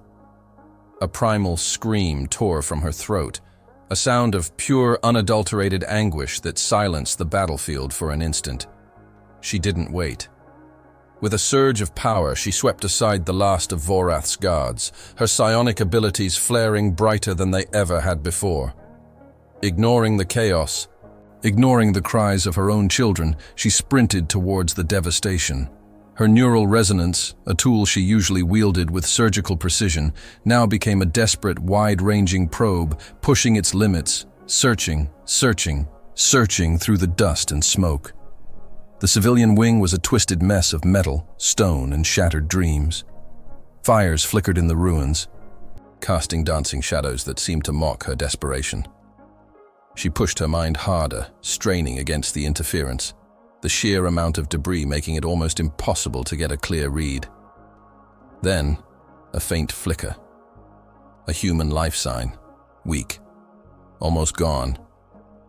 A primal scream tore from her throat, a sound of pure, unadulterated anguish that silenced the battlefield for an instant. She didn't wait. With a surge of power, she swept aside the last of Vorath's guards, her psionic abilities flaring brighter than they ever had before. Ignoring the chaos, ignoring the cries of her own children, she sprinted towards the devastation. Her neural resonance, a tool she usually wielded with surgical precision, now became a desperate, wide-ranging probe, pushing its limits, searching through the dust and smoke. The civilian wing was a twisted mess of metal, stone, and shattered dreams. Fires flickered in the ruins, casting dancing shadows that seemed to mock her desperation. She pushed her mind harder, straining against the interference, the sheer amount of debris making it almost impossible to get a clear read. Then, a faint flicker. A human life sign, weak, almost gone,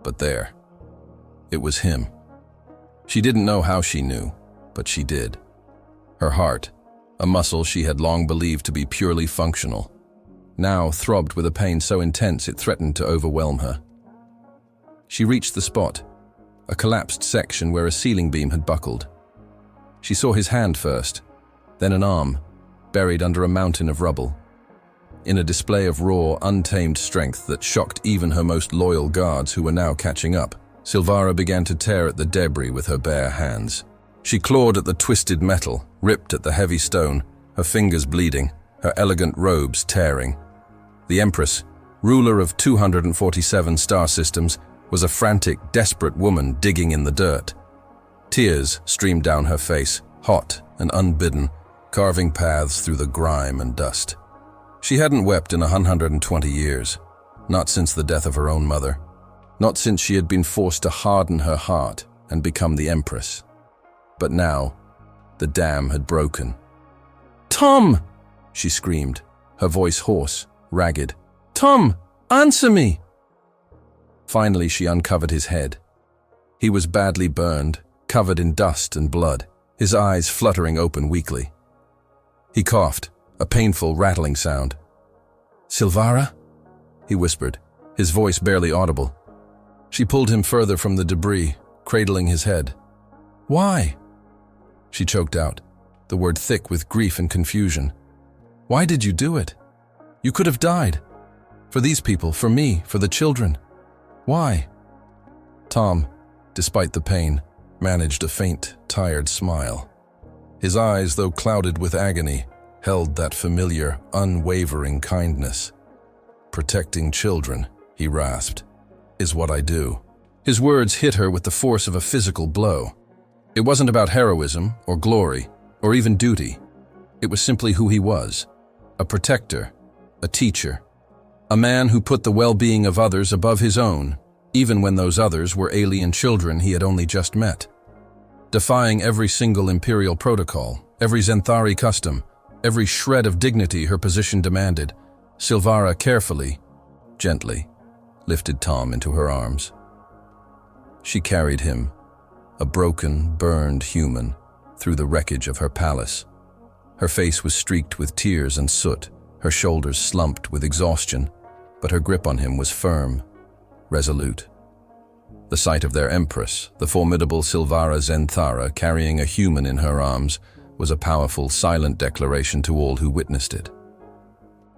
but there. It was him. She didn't know how she knew, but she did. Her heart, a muscle she had long believed to be purely functional, now throbbed with a pain so intense it threatened to overwhelm her. She reached the spot, a collapsed section where a ceiling beam had buckled. She saw his hand first, then an arm, buried under a mountain of rubble. In a display of raw, untamed strength that shocked even her most loyal guards who were now catching up, Silvara began to tear at the debris with her bare hands. She clawed at the twisted metal, ripped at the heavy stone, her fingers bleeding, her elegant robes tearing. The Empress, ruler of 247 star systems, was a frantic, desperate woman digging in the dirt. Tears streamed down her face, hot and unbidden, carving paths through the grime and dust. She hadn't wept in 120 years, not since the death of her own mother, not since she had been forced to harden her heart and become the Empress. But now, the dam had broken. "Tom!" she screamed, her voice hoarse, ragged. "Tom, answer me!" Finally, she uncovered his head. He was badly burned, covered in dust and blood, his eyes fluttering open weakly. He coughed, a painful, rattling sound. "Silvara?" he whispered, his voice barely audible. She pulled him further from the debris, cradling his head. "Why?" she choked out, the word thick with grief and confusion. "Why did you do it? You could have died. For these people, for me, for the children. Why?" Tom, despite the pain, managed a faint, tired smile. His eyes, though clouded with agony, held that familiar, unwavering kindness. "Protecting children," he rasped, "is what I do." His words hit her with the force of a physical blow. It wasn't about heroism, or glory, or even duty. It was simply who he was. A protector, a teacher. A man who put the well-being of others above his own, even when those others were alien children he had only just met. Defying every single imperial protocol, every Zenthari custom, every shred of dignity her position demanded, Silvara carefully, gently, lifted Tom into her arms. She carried him, a broken, burned human, through the wreckage of her palace. Her face was streaked with tears and soot, her shoulders slumped with exhaustion, but her grip on him was firm, resolute. The sight of their empress, the formidable Silvara Zenthara carrying a human in her arms, was a powerful, silent declaration to all who witnessed it.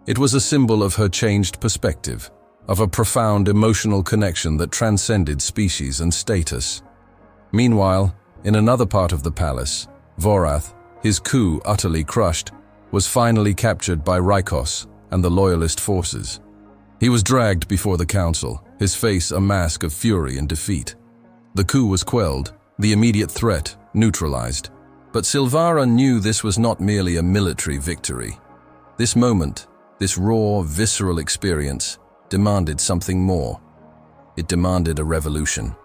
It was a symbol of her changed perspective, of a profound emotional connection that transcended species and status. Meanwhile, in another part of the palace, Vorath, his coup utterly crushed, was finally captured by Rykos and the loyalist forces. He was dragged before the council, his face a mask of fury and defeat. The coup was quelled, the immediate threat neutralized. But Silvara knew this was not merely a military victory. This moment, this raw, visceral experience, demanded something more. It demanded a revolution.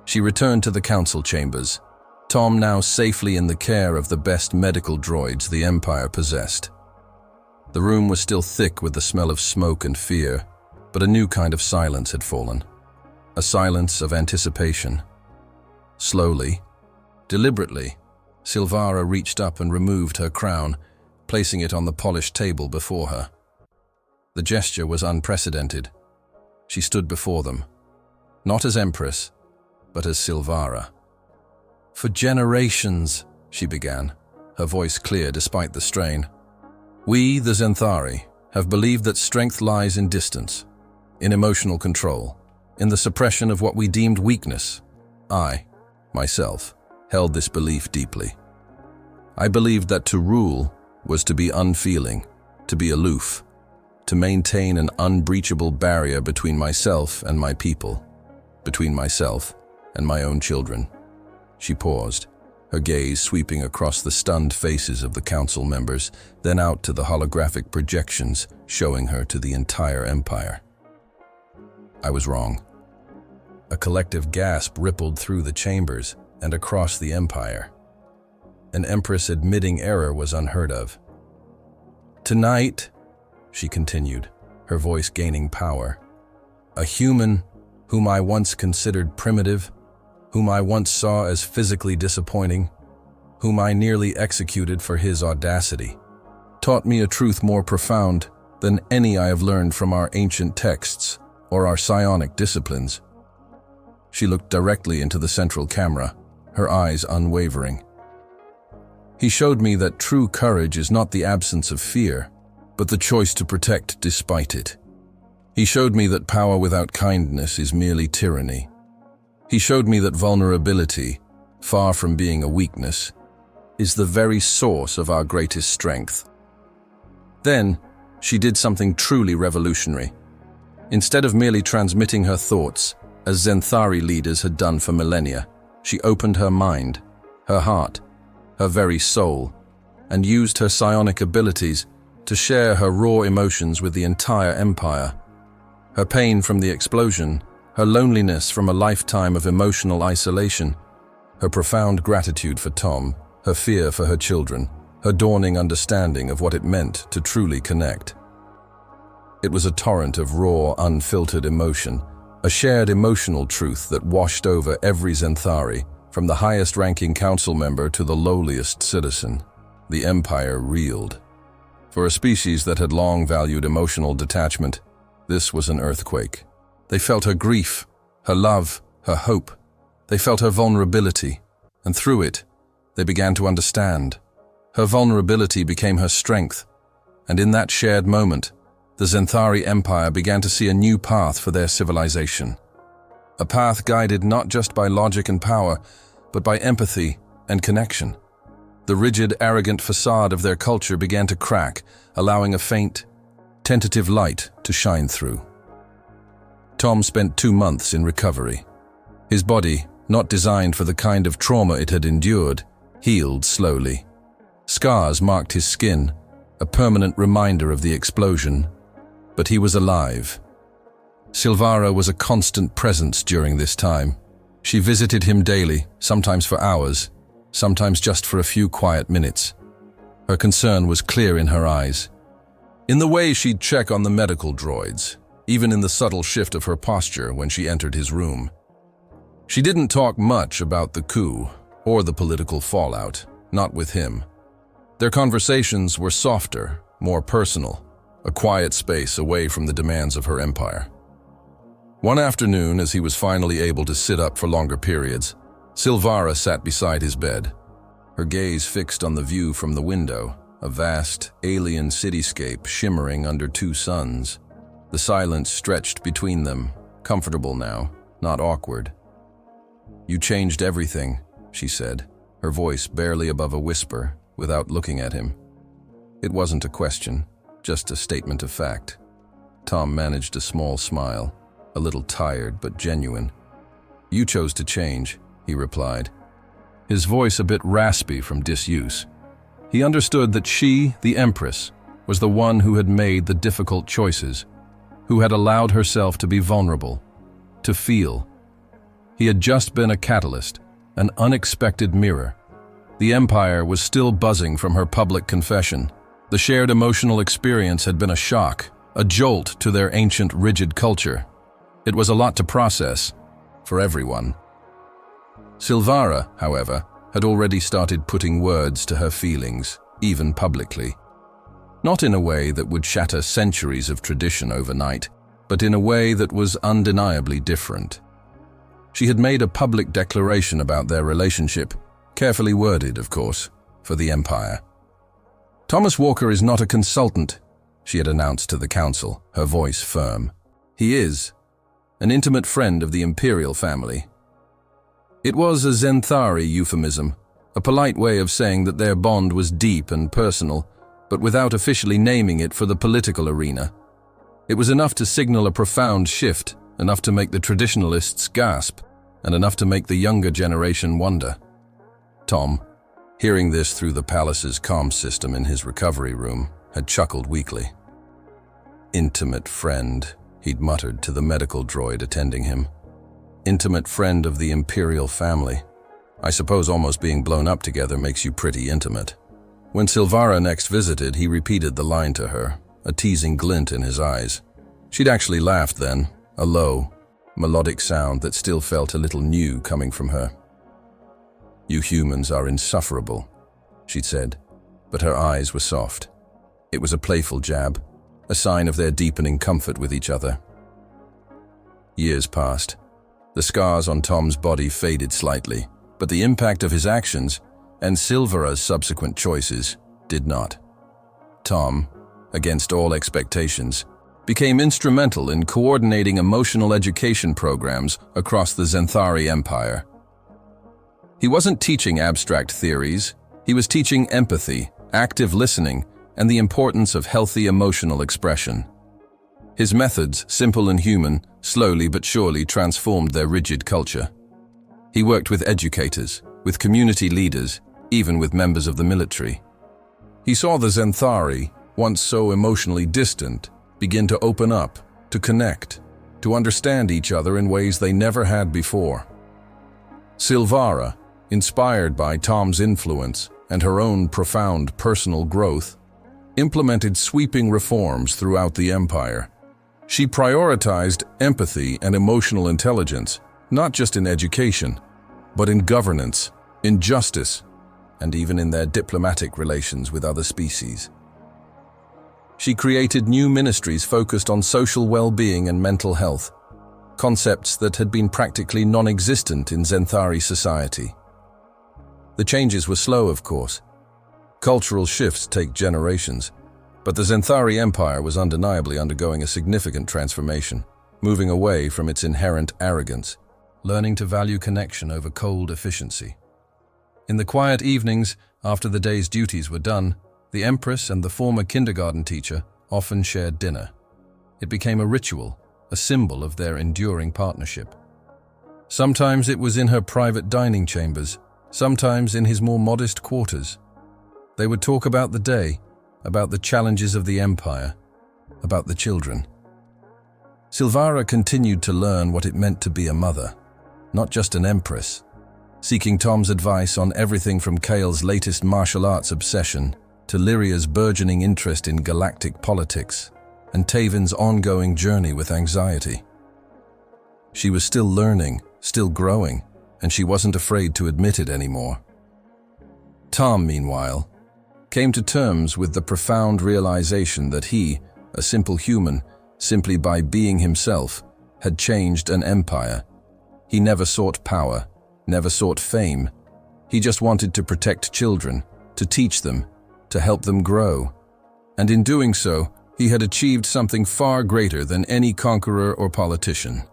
She returned to the council chambers, Tom now safely in the care of the best medical droids the Empire possessed. The room was still thick with the smell of smoke and fear, but a new kind of silence had fallen. A silence of anticipation. Slowly, deliberately, Silvara reached up and removed her crown, placing it on the polished table before her. The gesture was unprecedented. She stood before them, not as Empress, but as Silvara. "For generations," she began, her voice clear despite the strain, "we, the Zenthari, have believed that strength lies in distance, in emotional control, in the suppression of what we deemed weakness. I, myself, held this belief deeply. I believed that to rule was to be unfeeling, to be aloof, to maintain an unbreachable barrier between myself and my people, between myself and my own children." She paused, her gaze sweeping across the stunned faces of the council members, then out to the holographic projections showing her to the entire empire. I was wrong. A collective gasp rippled through the chambers and across the empire. An empress admitting error was unheard of. "Tonight," she continued, her voice gaining power, "a human whom I once considered primitive, whom I once saw as physically disappointing, whom I nearly executed for his audacity, taught me a truth more profound than any I have learned from our ancient texts or our psionic disciplines." She looked directly into the central camera, her eyes unwavering. "He showed me that true courage is not the absence of fear, but the choice to protect despite it. He showed me that power without kindness is merely tyranny. He showed me that vulnerability, far from being a weakness, is the very source of our greatest strength." Then, she did something truly revolutionary. Instead of merely transmitting her thoughts, as Zenthari leaders had done for millennia, she opened her mind, her heart, her very soul, and used her psionic abilities to share her raw emotions with the entire empire. Her pain from the explosion, her loneliness from a lifetime of emotional isolation, her profound gratitude for Tom, her fear for her children, her dawning understanding of what it meant to truly connect. It was a torrent of raw, unfiltered emotion, a shared emotional truth that washed over every Zenthari, from the highest-ranking council member to the lowliest citizen. The empire reeled. For a species that had long valued emotional detachment, this was an earthquake. They felt her grief, her love, her hope. They felt her vulnerability, and through it, they began to understand. Her vulnerability became her strength, and in that shared moment, the Zenthari Empire began to see a new path for their civilization. A path guided not just by logic and power, but by empathy and connection. The rigid, arrogant facade of their culture began to crack, allowing a faint, tentative light to shine through. Tom spent 2 months in recovery. His body, not designed for the kind of trauma it had endured, healed slowly. Scars marked his skin, a permanent reminder of the explosion, but he was alive. Silvara was a constant presence during this time. She visited him daily, sometimes for hours, sometimes just for a few quiet minutes. Her concern was clear in her eyes. In the way she'd check on the medical droids, even in the subtle shift of her posture when she entered his room. She didn't talk much about the coup or the political fallout, not with him. Their conversations were softer, more personal, a quiet space away from the demands of her empire. One afternoon, as he was finally able to sit up for longer periods, Silvara sat beside his bed, her gaze fixed on the view from the window, a vast, alien cityscape shimmering under two suns. The silence stretched between them, comfortable now, not awkward. "You changed everything," she said, her voice barely above a whisper, without looking at him. It wasn't a question, just a statement of fact. Tom managed a small smile, a little tired but genuine. "You chose to change," he replied, his voice a bit raspy from disuse. He understood that she, the Empress, was the one who had made the difficult choices, who had allowed herself to be vulnerable, to feel. He had just been a catalyst, an unexpected mirror. The Empire was still buzzing from her public confession. The shared emotional experience had been a shock, a jolt to their ancient, rigid culture. It was a lot to process, for everyone. Silvara, however, had already started putting words to her feelings, even publicly. Not in a way that would shatter centuries of tradition overnight, but in a way that was undeniably different. She had made a public declaration about their relationship, carefully worded, of course, for the Empire. "Thomas Walker is not a consultant," she had announced to the council, her voice firm. "He is an intimate friend of the imperial family." It was a Zenthari euphemism, a polite way of saying that their bond was deep and personal, but without officially naming it for the political arena. It was enough to signal a profound shift, enough to make the traditionalists gasp, and enough to make the younger generation wonder. Tom, hearing this through the palace's comm system in his recovery room, had chuckled weakly. "Intimate friend," he'd muttered to the medical droid attending him. "Intimate friend of the imperial family. I suppose almost being blown up together makes you pretty intimate." When Silvara next visited, he repeated the line to her, a teasing glint in his eyes. She'd actually laughed then, a low, melodic sound that still felt a little new coming from her. "You humans are insufferable," she'd said, but her eyes were soft. It was a playful jab, a sign of their deepening comfort with each other. Years passed. The scars on Tom's body faded slightly, but the impact of his actions, and Silvara's subsequent choices, did not. Tom, against all expectations, became instrumental in coordinating emotional education programs across the Zenthari Empire. He wasn't teaching abstract theories, he was teaching empathy, active listening, and the importance of healthy emotional expression. His methods, simple and human, slowly but surely transformed their rigid culture. He worked with educators, with community leaders, even with members of the military. He saw the Zenthari, once so emotionally distant, begin to open up, to connect, to understand each other in ways they never had before. Silvara, inspired by Tom's influence and her own profound personal growth, implemented sweeping reforms throughout the empire. She prioritized empathy and emotional intelligence, not just in education, but in governance, in justice, and even in their diplomatic relations with other species. She created new ministries focused on social well-being and mental health, concepts that had been practically non-existent in Zenthari society. The changes were slow, of course. Cultural shifts take generations, but the Zenthari Empire was undeniably undergoing a significant transformation, moving away from its inherent arrogance, learning to value connection over cold efficiency. In the quiet evenings, after the day's duties were done, the Empress and the former kindergarten teacher often shared dinner. It became a ritual, a symbol of their enduring partnership. Sometimes it was in her private dining chambers, sometimes in his more modest quarters. They would talk about the day, about the challenges of the empire, about the children. Silvara continued to learn what it meant to be a mother, not just an empress, seeking Tom's advice on everything from Kale's latest martial arts obsession to Lyria's burgeoning interest in galactic politics and Taven's ongoing journey with anxiety. She was still learning, still growing, and she wasn't afraid to admit it anymore. Tom, meanwhile, came to terms with the profound realization that he, a simple human, simply by being himself, had changed an empire. He never sought power, never sought fame. He just wanted to protect children, to teach them, to help them grow. And in doing so, he had achieved something far greater than any conqueror or politician.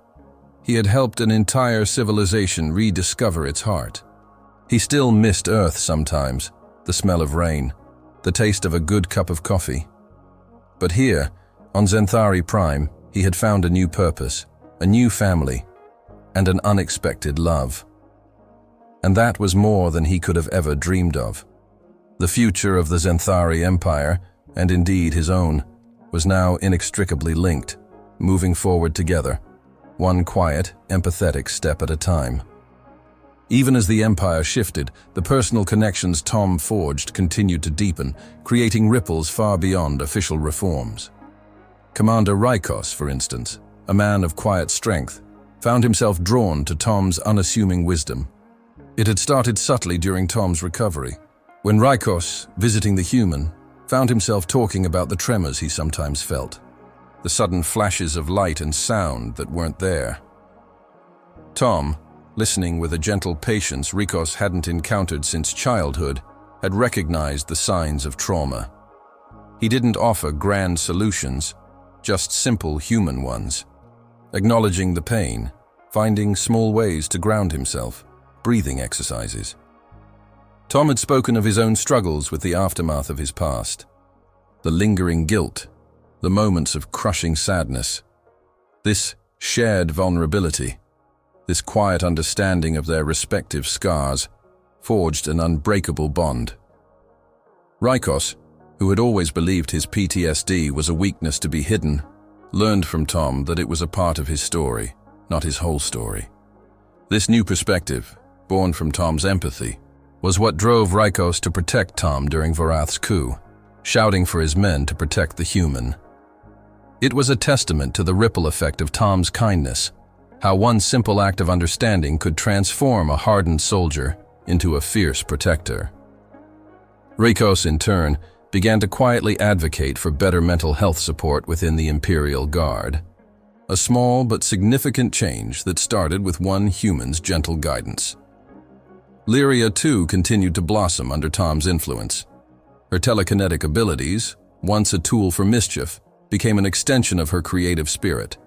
He had helped an entire civilization rediscover its heart. He still missed Earth sometimes, the smell of rain, the taste of a good cup of coffee. But here, on Zenthari Prime, he had found a new purpose, a new family, and an unexpected love. And that was more than he could have ever dreamed of. The future of the Zenthari Empire, and indeed his own, was now inextricably linked, moving forward together, one quiet, empathetic step at a time. Even as the empire shifted, the personal connections Tom forged continued to deepen, creating ripples far beyond official reforms. Commander Rykos, for instance, a man of quiet strength, found himself drawn to Tom's unassuming wisdom. It had started subtly during Tom's recovery, when Rykos, visiting the human, found himself talking about the tremors he sometimes felt, the sudden flashes of light and sound that weren't there. Tom, listening with a gentle patience Rykos hadn't encountered since childhood, had recognized the signs of trauma. He didn't offer grand solutions, just simple human ones, acknowledging the pain, finding small ways to ground himself, breathing exercises. Tom had spoken of his own struggles with the aftermath of his past, the lingering guilt, the moments of crushing sadness. This shared vulnerability, this quiet understanding of their respective scars, forged an unbreakable bond. Rykos, who had always believed his PTSD was a weakness to be hidden, learned from Tom that it was a part of his story, not his whole story. This new perspective, born from Tom's empathy, was what drove Rykos to protect Tom during Varath's coup, shouting for his men to protect the human. It was a testament to the ripple effect of Tom's kindness, how one simple act of understanding could transform a hardened soldier into a fierce protector. Rykos, in turn, began to quietly advocate for better mental health support within the Imperial Guard, a small but significant change that started with one human's gentle guidance. Lyria, too, continued to blossom under Tom's influence. Her telekinetic abilities, once a tool for mischief, became an extension of her creative spirit.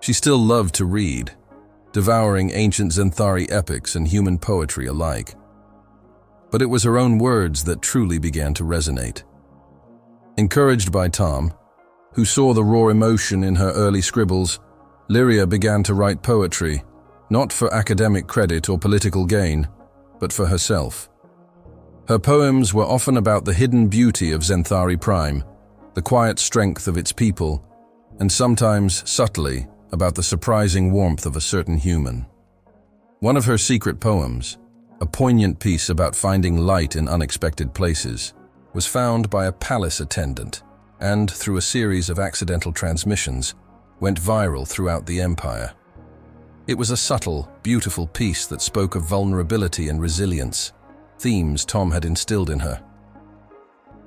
She still loved to read, devouring ancient Zenthari epics and human poetry alike. But it was her own words that truly began to resonate. Encouraged by Tom, who saw the raw emotion in her early scribbles, Lyria began to write poetry, not for academic credit or political gain, but for herself. Her poems were often about the hidden beauty of Zenthari Prime, the quiet strength of its people, and sometimes, subtly, about the surprising warmth of a certain human. One of her secret poems, a poignant piece about finding light in unexpected places, was found by a palace attendant and, through a series of accidental transmissions, went viral throughout the empire. It was a subtle, beautiful piece that spoke of vulnerability and resilience, themes Tom had instilled in her.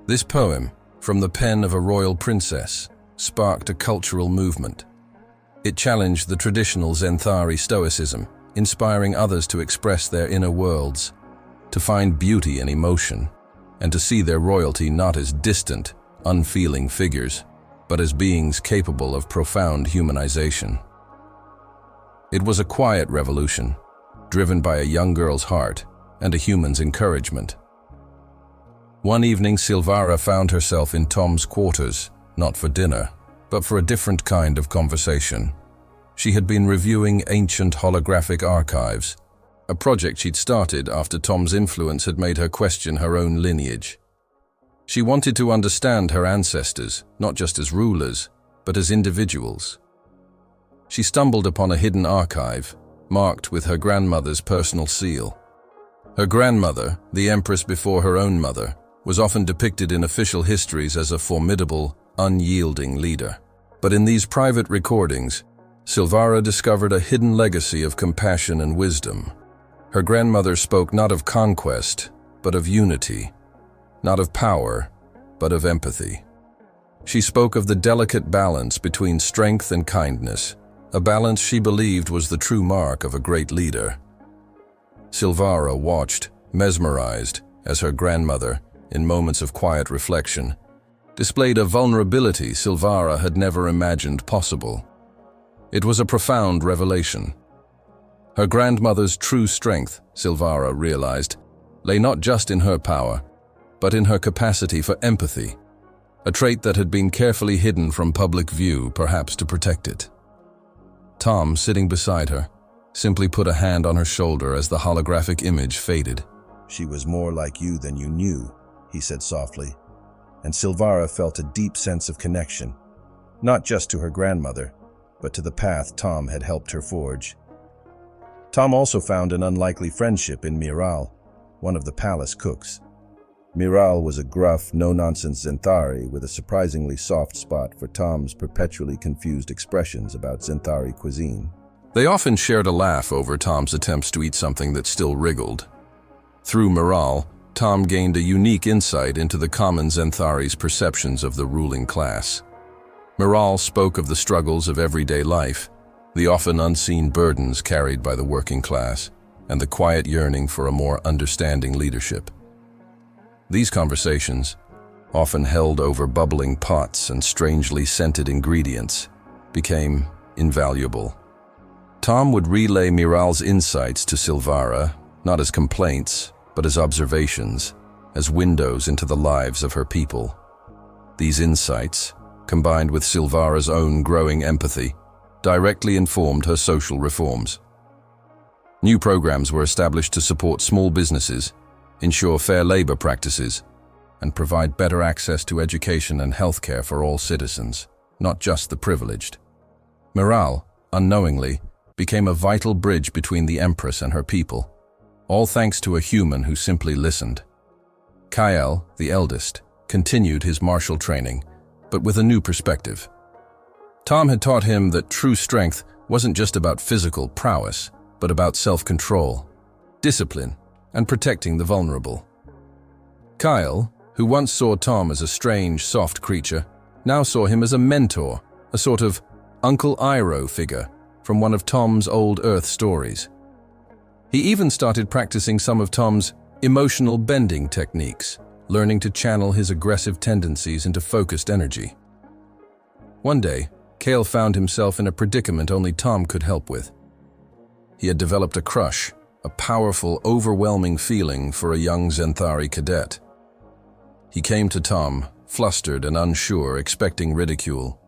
This poem, from the pen of a royal princess, sparked a cultural movement. It challenged the traditional Zenthari stoicism, inspiring others to express their inner worlds, to find beauty in emotion, and to see their royalty not as distant, unfeeling figures, but as beings capable of profound humanization. It was a quiet revolution, driven by a young girl's heart and a human's encouragement. One evening, Silvara found herself in Tom's quarters, not for dinner, but for a different kind of conversation. She had been reviewing ancient holographic archives, a project she'd started after Tom's influence had made her question her own lineage. She wanted to understand her ancestors, not just as rulers, but as individuals. She stumbled upon a hidden archive, marked with her grandmother's personal seal. Her grandmother, the empress before her own mother, was often depicted in official histories as a formidable, unyielding leader. But in these private recordings, Silvara discovered a hidden legacy of compassion and wisdom. Her grandmother spoke not of conquest, but of unity, not of power, but of empathy. She spoke of the delicate balance between strength and kindness, a balance she believed was the true mark of a great leader. Silvara watched, mesmerized, as her grandmother, in moments of quiet reflection, displayed a vulnerability Silvara had never imagined possible. It was a profound revelation. Her grandmother's true strength, Silvara realized, lay not just in her power, but in her capacity for empathy, a trait that had been carefully hidden from public view, perhaps to protect it. Tom, sitting beside her, simply put a hand on her shoulder as the holographic image faded. "She was more like you than you knew," he said softly, and Silvara felt a deep sense of connection, not just to her grandmother, but to the path Tom had helped her forge. Tom also found an unlikely friendship in Miral, one of the palace cooks. Miral was a gruff, no-nonsense Zenthari with a surprisingly soft spot for Tom's perpetually confused expressions about Zenthari cuisine. They often shared a laugh over Tom's attempts to eat something that still wriggled. Through Miral, Tom gained a unique insight into the common Zenthari's perceptions of the ruling class. Miral spoke of the struggles of everyday life, the often unseen burdens carried by the working class, and the quiet yearning for a more understanding leadership. These conversations, often held over bubbling pots and strangely scented ingredients, became invaluable. Tom would relay Miral's insights to Silvara, not as complaints, but as observations, as windows into the lives of her people. These insights, combined with Silvara's own growing empathy, directly informed her social reforms. New programs were established to support small businesses, ensure fair labor practices, and provide better access to education and healthcare for all citizens, not just the privileged. Miral, unknowingly, became a vital bridge between the Empress and her people, all thanks to a human who simply listened. Kael, the eldest, continued his martial training, but with a new perspective. Tom had taught him that true strength wasn't just about physical prowess, but about self-control, discipline, and protecting the vulnerable. Kyle, who once saw Tom as a strange, soft creature, now saw him as a mentor, a sort of Uncle Iroh figure from one of Tom's old Earth stories. He even started practicing some of Tom's emotional bending techniques, learning to channel his aggressive tendencies into focused energy. One day, Kale found himself in a predicament only Tom could help with. He had developed a crush, a powerful, overwhelming feeling for a young Zenthari cadet. He came to Tom, flustered and unsure, expecting ridicule.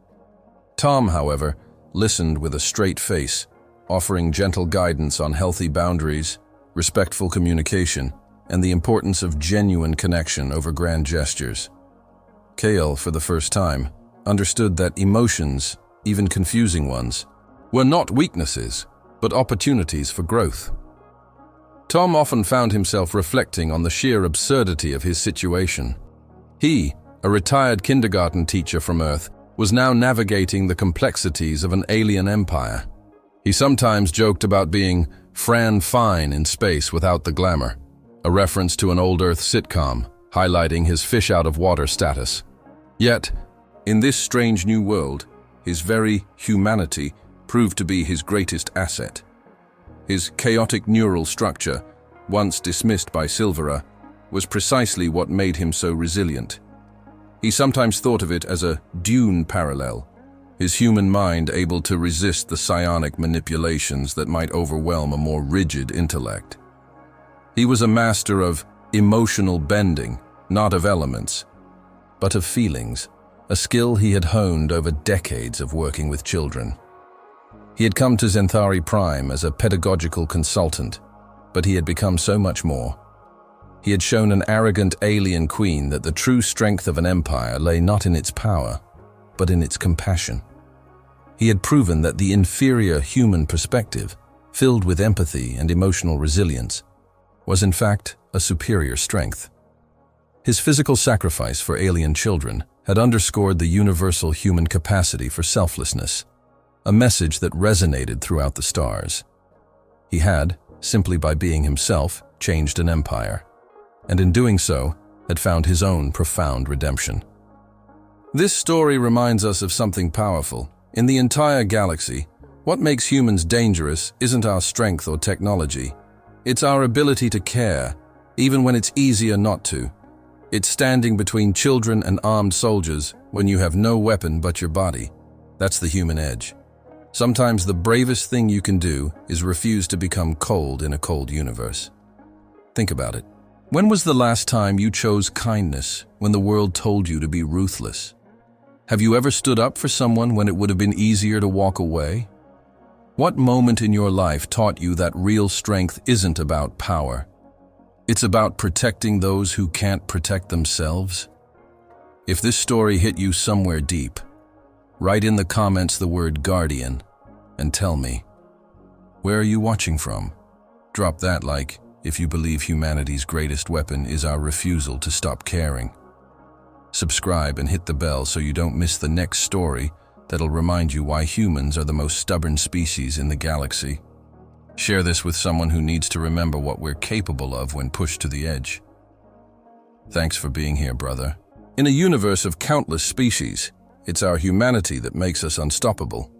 Tom, however, listened with a straight face, offering gentle guidance on healthy boundaries, respectful communication, and the importance of genuine connection over grand gestures. Kale, for the first time, understood that emotions, even confusing ones, were not weaknesses, but opportunities for growth. Tom often found himself reflecting on the sheer absurdity of his situation. He, a retired kindergarten teacher from Earth, was now navigating the complexities of an alien empire. He sometimes joked about being Fran Fine in space without the glamour, a reference to an old Earth sitcom, highlighting his fish-out-of-water status. Yet, in this strange new world, his very humanity proved to be his greatest asset. His chaotic neural structure, once dismissed by Silvara, was precisely what made him so resilient. He sometimes thought of it as a Dune parallel, his human mind able to resist the psionic manipulations that might overwhelm a more rigid intellect. He was a master of emotional bending, not of elements, but of feelings, a skill he had honed over decades of working with children. He had come to Zenthari Prime as a pedagogical consultant, but he had become so much more. He had shown an arrogant alien queen that the true strength of an empire lay not in its power, but in its compassion. He had proven that the inferior human perspective, filled with empathy and emotional resilience, was in fact a superior strength. His physical sacrifice for alien children had underscored the universal human capacity for selflessness, a message that resonated throughout the stars. He had, simply by being himself, changed an empire. And in doing so, had found his own profound redemption. This story reminds us of something powerful. In the entire galaxy, what makes humans dangerous isn't our strength or technology. It's our ability to care, even when it's easier not to. It's standing between children and armed soldiers when you have no weapon but your body. That's the human edge. Sometimes the bravest thing you can do is refuse to become cold in a cold universe. Think about it. When was the last time you chose kindness when the world told you to be ruthless? Have you ever stood up for someone when it would have been easier to walk away? What moment in your life taught you that real strength isn't about power? It's about protecting those who can't protect themselves? If this story hit you somewhere deep, write in the comments the word guardian and tell me. Where are you watching from? Drop that like if you believe humanity's greatest weapon is our refusal to stop caring. Subscribe and hit the bell so you don't miss the next story that'll remind you why humans are the most stubborn species in the galaxy. Share this with someone who needs to remember what we're capable of when pushed to the edge. Thanks for being here, brother. In a universe of countless species, it's our humanity that makes us unstoppable.